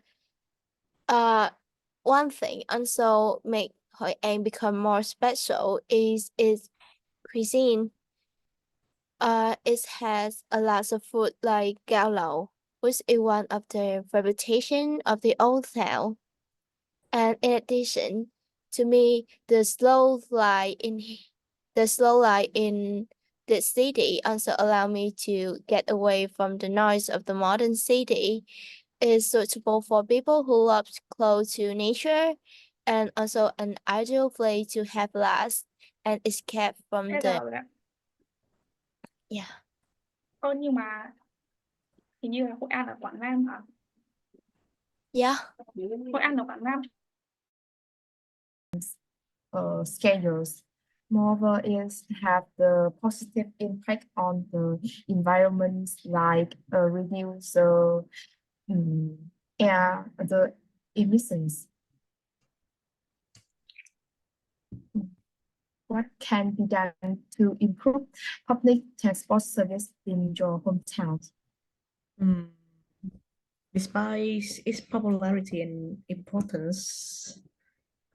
one thing also make Hội An become more special is its cuisine. It has a lot of food like gao lẩu, which is one of the reputation of the old town. And in addition To me, the slow light in the city also allow me to get away from the noise of the modern city. Is suitable for people who love close to nature and also an ideal place to have last and escape from Thế the rồi ạ. yeah. Nhưng mà hình như là Hội An ở Quảng Nam hả? Yeah. Hội An ở Quảng Nam. Schedules. Moreover, is have the positive impact on the environment, like reduce air the emissions. What can be done to improve public transport service in your hometown? Despite its popularity and importance,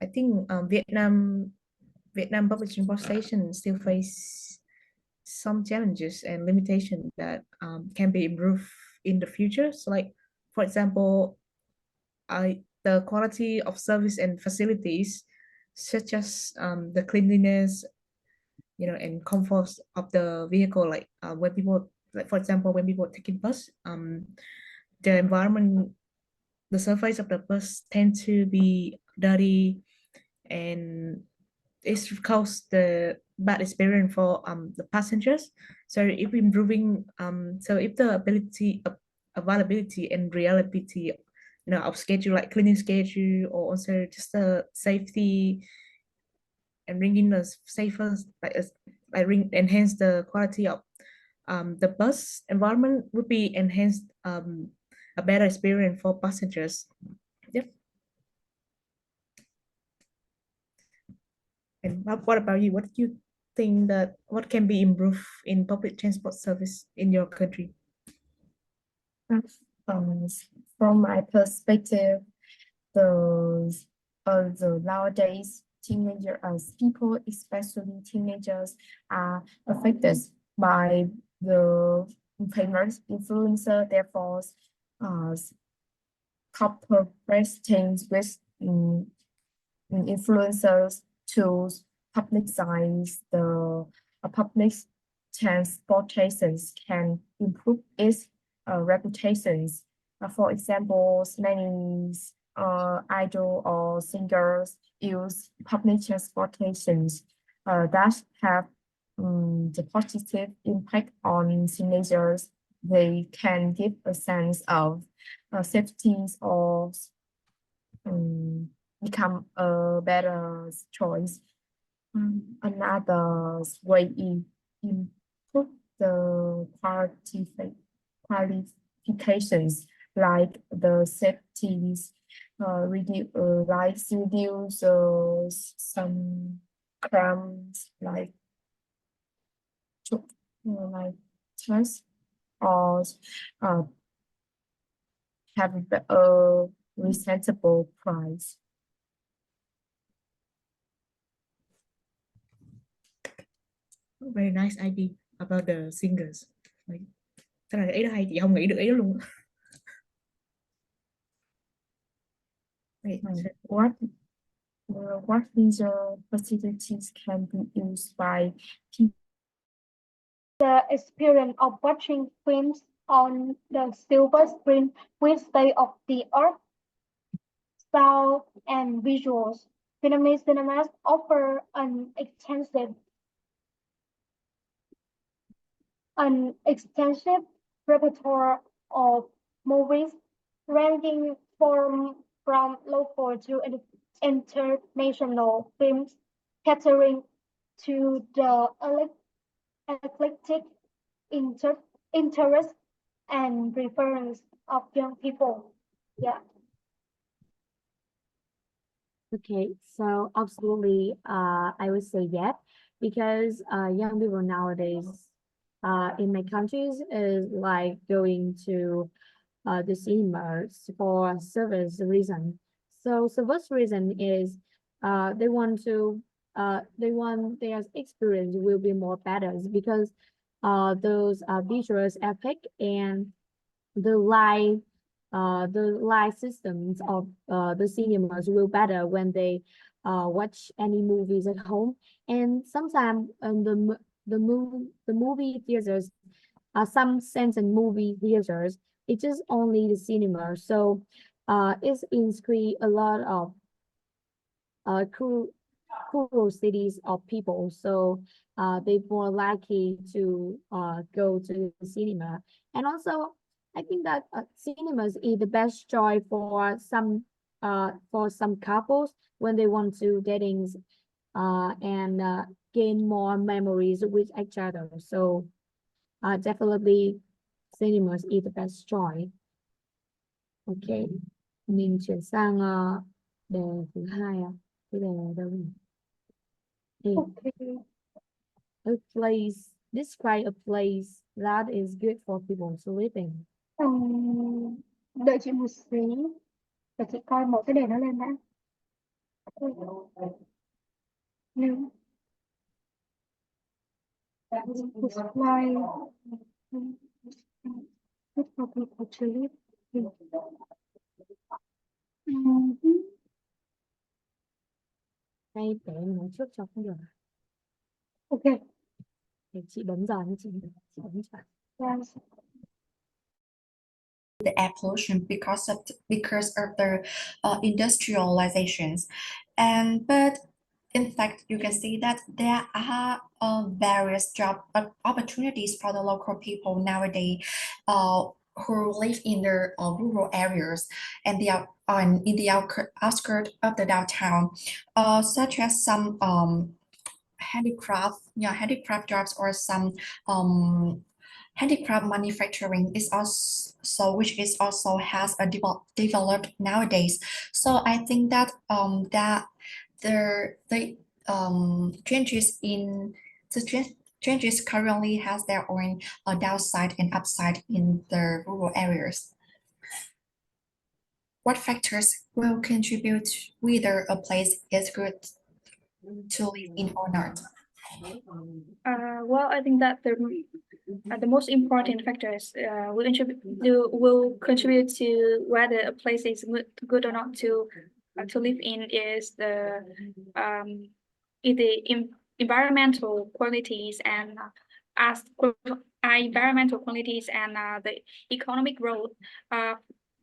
I think Vietnam public transport station still face some challenges and limitations that can be improved in the future. So, like for example, the quality of service and facilities, such as the cleanliness, and comfort of the vehicle. Like when people, like for example, when people taking bus, the environment, the surface of the bus tend to be dirty, and it's cause the bad experience for the passengers. So if improving so if the availability and reliability of schedule, like cleaning schedule, or also just the safety and bringing the safer, enhance the quality of the bus environment, would be enhanced a better experience for passengers. Yep. And what about you? What do you think that what can be improved in public transport service in your country? From my perspective, the nowadays people, especially teenagers, are affected by the famous influencer. Therefore, cooperating with influencers to publicize the public transportations can improve its reputations. For example, many idol or singers use public transportations that have the positive impact on teenagers. They can give a sense of safety or become a better choice. Another way is improve the qualifications, like the safeties, reduce some crimes like theft, or have a reasonable price. Very nice idea about the singers. Like, cái là ý đó hay, chị không nghĩ được ý đó luôn. Wait, What visual facilities can be used by people? The experience of watching films on the silver screen with state-of-the-art sound and visuals. Vietnamese cinemas offer an extensive repertoire of movies ranging from local to international films, catering to the eclectic interest and preference of young people. Yeah. Okay, so absolutely, I would say yes, because young people nowadays, in my countries is like going to the cinemas for service reason. So first reason is they want their experience will be more better because those visuals effect and the light systems of the cinemas will better when they watch any movies at home. And sometimes the movie theaters, some sense in movie theaters, it's just only the cinema. So it's increase a lot of curiosities of people. So they're more likely to go to the cinema. And also, I think that cinemas is the best choice for some couples when they want to dating and gain more memories with each other. So definitely cinemas is the best choice. Ok, mình chuyển sang đề thứ hai ạ. Cái đề này đâu nhỉ? Đây. Okay. A place, describe a place that is good for people to live in. Đợi chị một xí. Để chị coi một cái đề nó lên đã. Nếu display good for people to live in. Hay để em nói trước cho không được. Ok. Để chị bấm giờ như chị bấm chọn. Yes. The air pollution because of the industrializations, but in fact you can see that there are various job opportunities for the local people nowadays who live in the rural areas and they are in the outskirts of the downtown, such as some handicraft jobs or some handicraft manufacturing is also which is also has a developed nowadays. So I think that that the changes in changes currently has their own downside and upside in the rural areas. What factors will contribute whether a place is good to live in or not? Well, I think that the most important factors will contribute to whether a place is good or not to live in is the environmental qualities and as environmental qualities and the economic growth.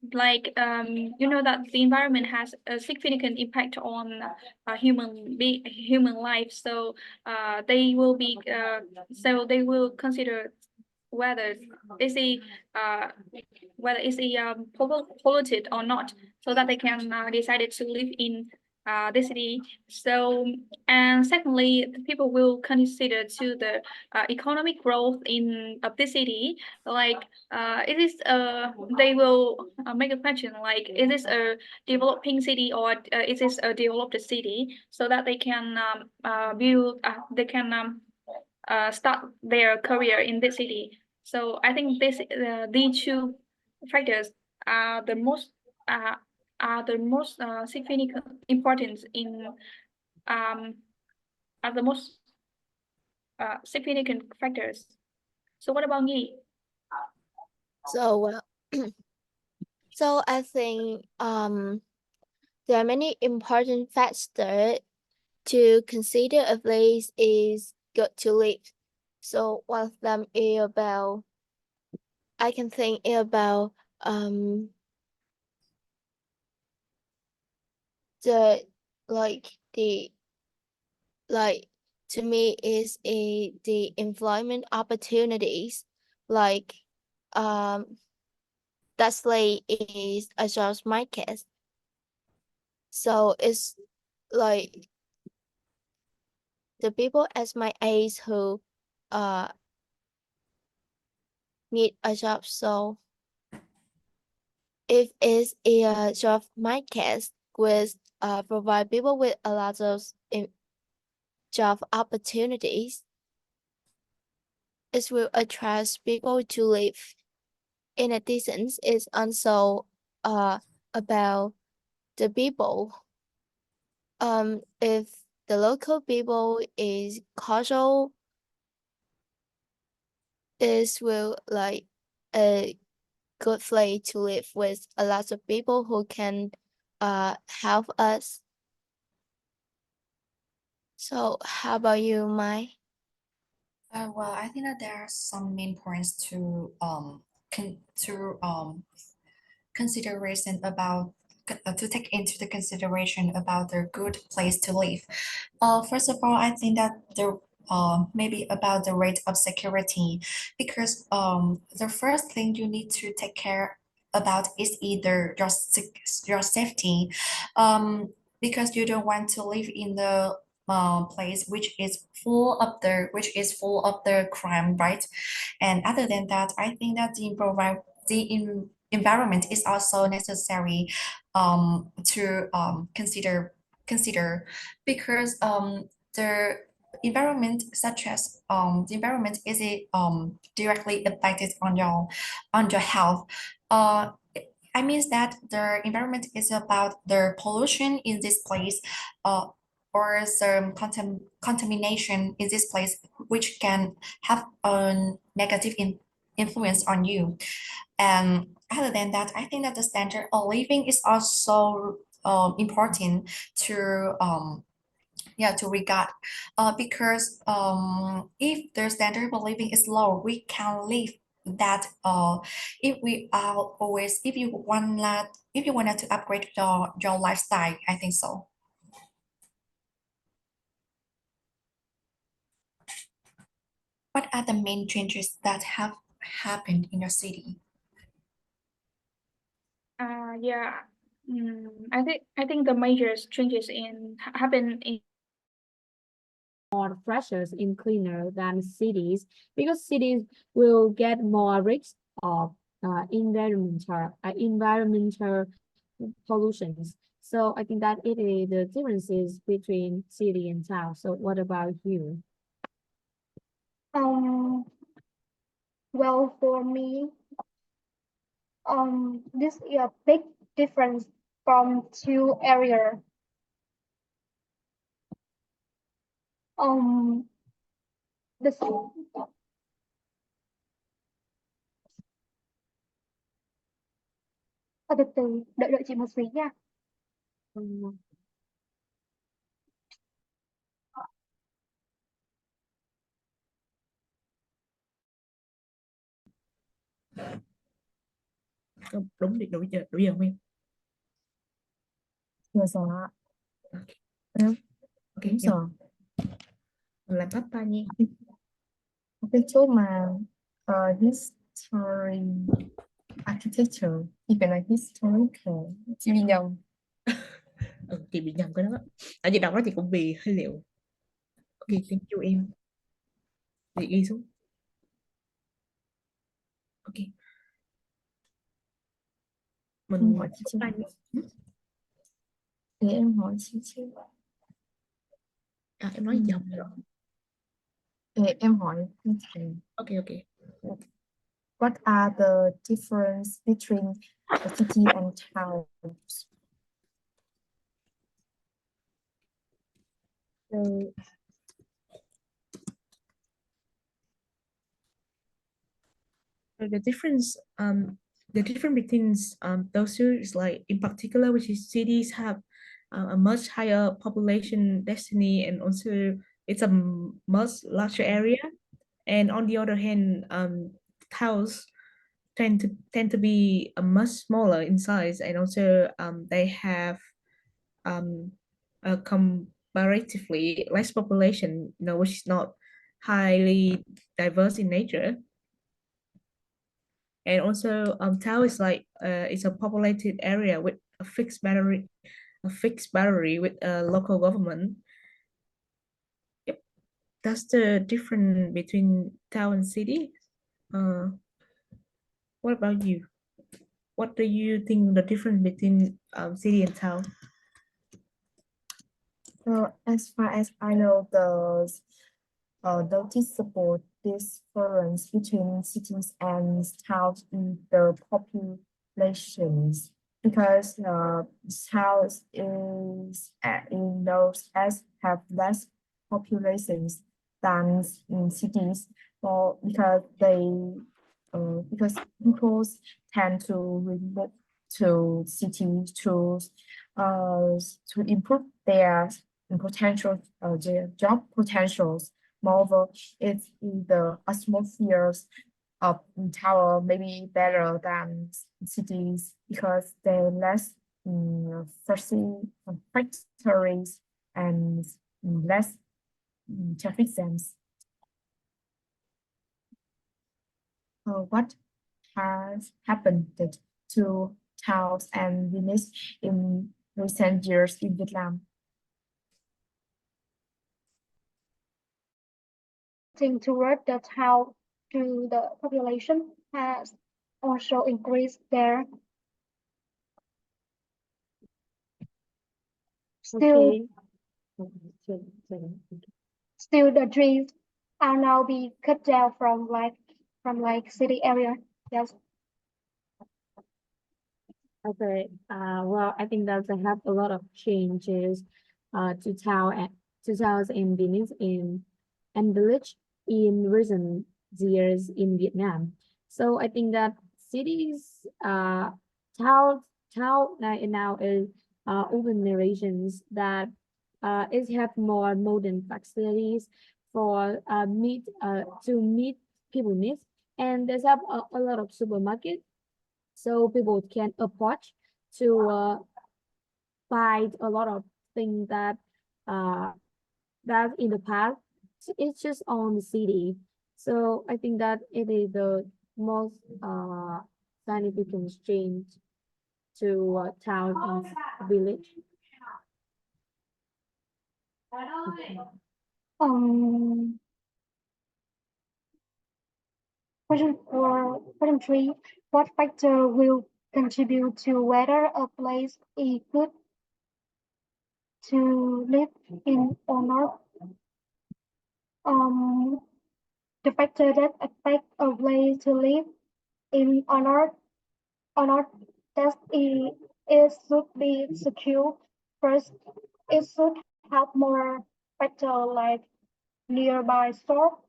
You know that the environment has a significant impact on human life, so they will consider whether is a polluted or not, so that they can decide to live in the city. So, and secondly, the people will consider to the economic growth of the city. Like it is they will make a question like, is this a developing city or is this a developed city, so that they can start their career in this city. So I think these two factors are the most significant importance in are the most significant factors. So what about me? So so I think there are many important factors to consider a place is good to live. So one of them is about, I can think about the like to me is the employment opportunities, like that's like is a job market. So it's like the people as my age who need a job. So if it's a job market with provide people with a lot of job opportunities, it will attract people to live. In addition, it's also about the people. If the local people is casual, this will like a good place to live with a lot of people who can help us So how about you, Mai? Well, I think that there are some main points to consideration about to take into the consideration about the good place to live. First of all, I think that the maybe about the rate of security, because the first thing you need to take care about is either your safety, because you don't want to live in the place which is full of the crime, right? And other than that, I think that the environment is also necessary to consider, because the environment such as the environment is directly impacted on your health. I mean that the environment is about the pollution in this place, or some contamination in this place, which can have a negative influence on you. And other than that, I think that the standard of living is also important to to regard, because if the standard of living is low, we can live that if we are always if you wanted to upgrade your lifestyle, I think so. What are the main changes that have happened in your city? Yeah. I think the major changes happen in more freshers in cleaner than cities because cities will get more risks of environmental pollutions. So I think that it is the differences between city and town. So what about you? Well, for me, this is a big difference from two areas. Um, the từ từ đợi đợi chị một xíu nha. Đúng đủ giờ không em? Chưa rõ. Ok, Đúng, ok, đúng em rồi. làm tắt ta nha. Cái chỗ mà history architecture thì phải là historical, chị bị nhầm. Chị bị nhầm cái đó. Tại vì đọc đó chị cũng bị hơi liệu. Ok, thank you em. Chị ghi xuống. Ok, Em mình hỏi chị chưa? ta nha. Để em hỏi chị chưa? Em nói chậm rồi. Để em hỏi thầy. Ok, ok. What are the difference between the city and towns? So, the difference between those two is like in particular, which is cities have a much higher population density, and also it's a much larger area. And on the other hand, towns tend to be a much smaller in size, and also they have a comparatively less population, which is not highly diverse in nature. And also, town is like it's a populated area with a fixed boundary with a local government. Yep, that's the difference between town and city. Uh, what about you? What do you think the difference between city and town? So as far as I know, the noticeable difference between cities and towns in the populations because towns in those as have less populations than in cities, or because people tend to to cities to improve their potential the job potentials. Moreover, it's in the atmospheres of tower maybe better than cities because they're less factories and less traffic jams. What has happened to towns and villages in recent years in Vietnam? Toward the town to the population has also increased there. Still, still the trees are now being cut down from city area. Yes. Okay. Well, I think that they have a lot of changes to towns and villages and village in recent years in Vietnam. So I think that cities, town now is open narrations that is have more modern facilities for to meet people needs, and there's have a lot of supermarket, so people can afford to buy a lot of things that that in the past it's just on the city. So I think that it is the most significant change to town and village. Question 3. What factor will contribute to whether a place is good to live in or not? The factor that affect a place to live in or not, that it should be secure. First, it should have more factor like nearby store,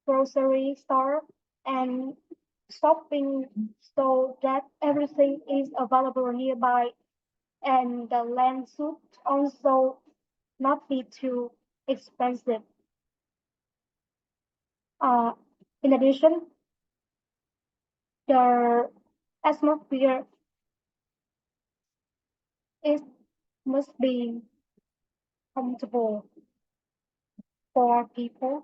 grocery store, and shopping so that everything is available nearby, and the land should also not be too expensive. In addition, the atmosphere it must be comfortable for people.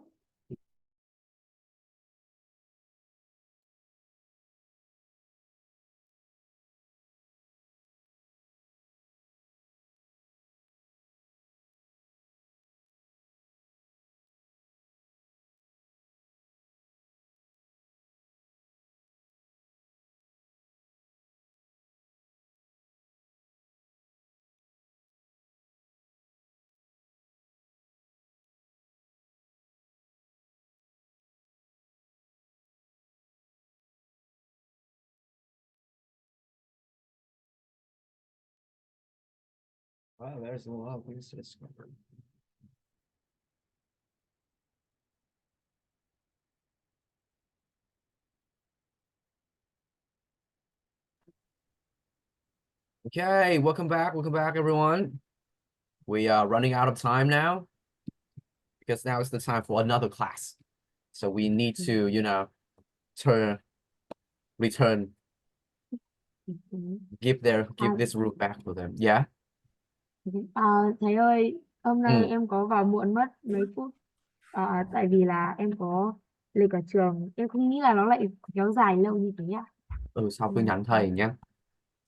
Well, there's a lot of things to discover. Okay, welcome back, everyone. We are running out of time now because now is the time for another class. So we need to, return, give this room back to them. Yeah. Thầy ơi, hôm nay Ừ. em có vào muộn mất mấy phút. Tại vì là em có lịch ở trường, em không nghĩ là nó lại kéo dài lâu như thế ạ. Sau cứ nhắn thầy nhé.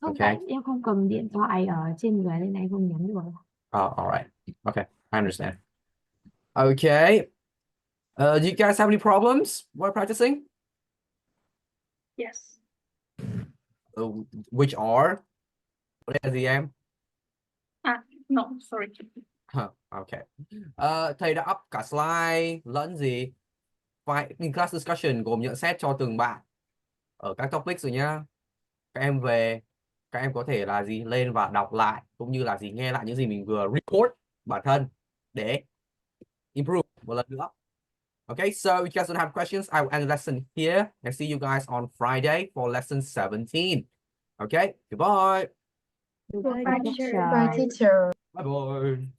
Không, Okay. tại em không cầm điện thoại ở trên người nên em không nhắn được. All right. Okay, I understand. Okay. Do you guys have any problems while practicing? Yes. Which are? What is the em? No, sorry. Okay. Thầy đã up cả slide lẫn gì? In class discussion gồm nhận xét cho từng bạn ở các topics rồi nhá. Các em về, các em có thể là gì lên và đọc lại cũng như là gì nghe lại những gì mình vừa report bản thân để improve một lần nữa. Okay, so if you guys don't have questions, I will end the lesson here and see you guys on Friday for lesson 17. Okay, goodbye. Bye, teacher. Bye bye.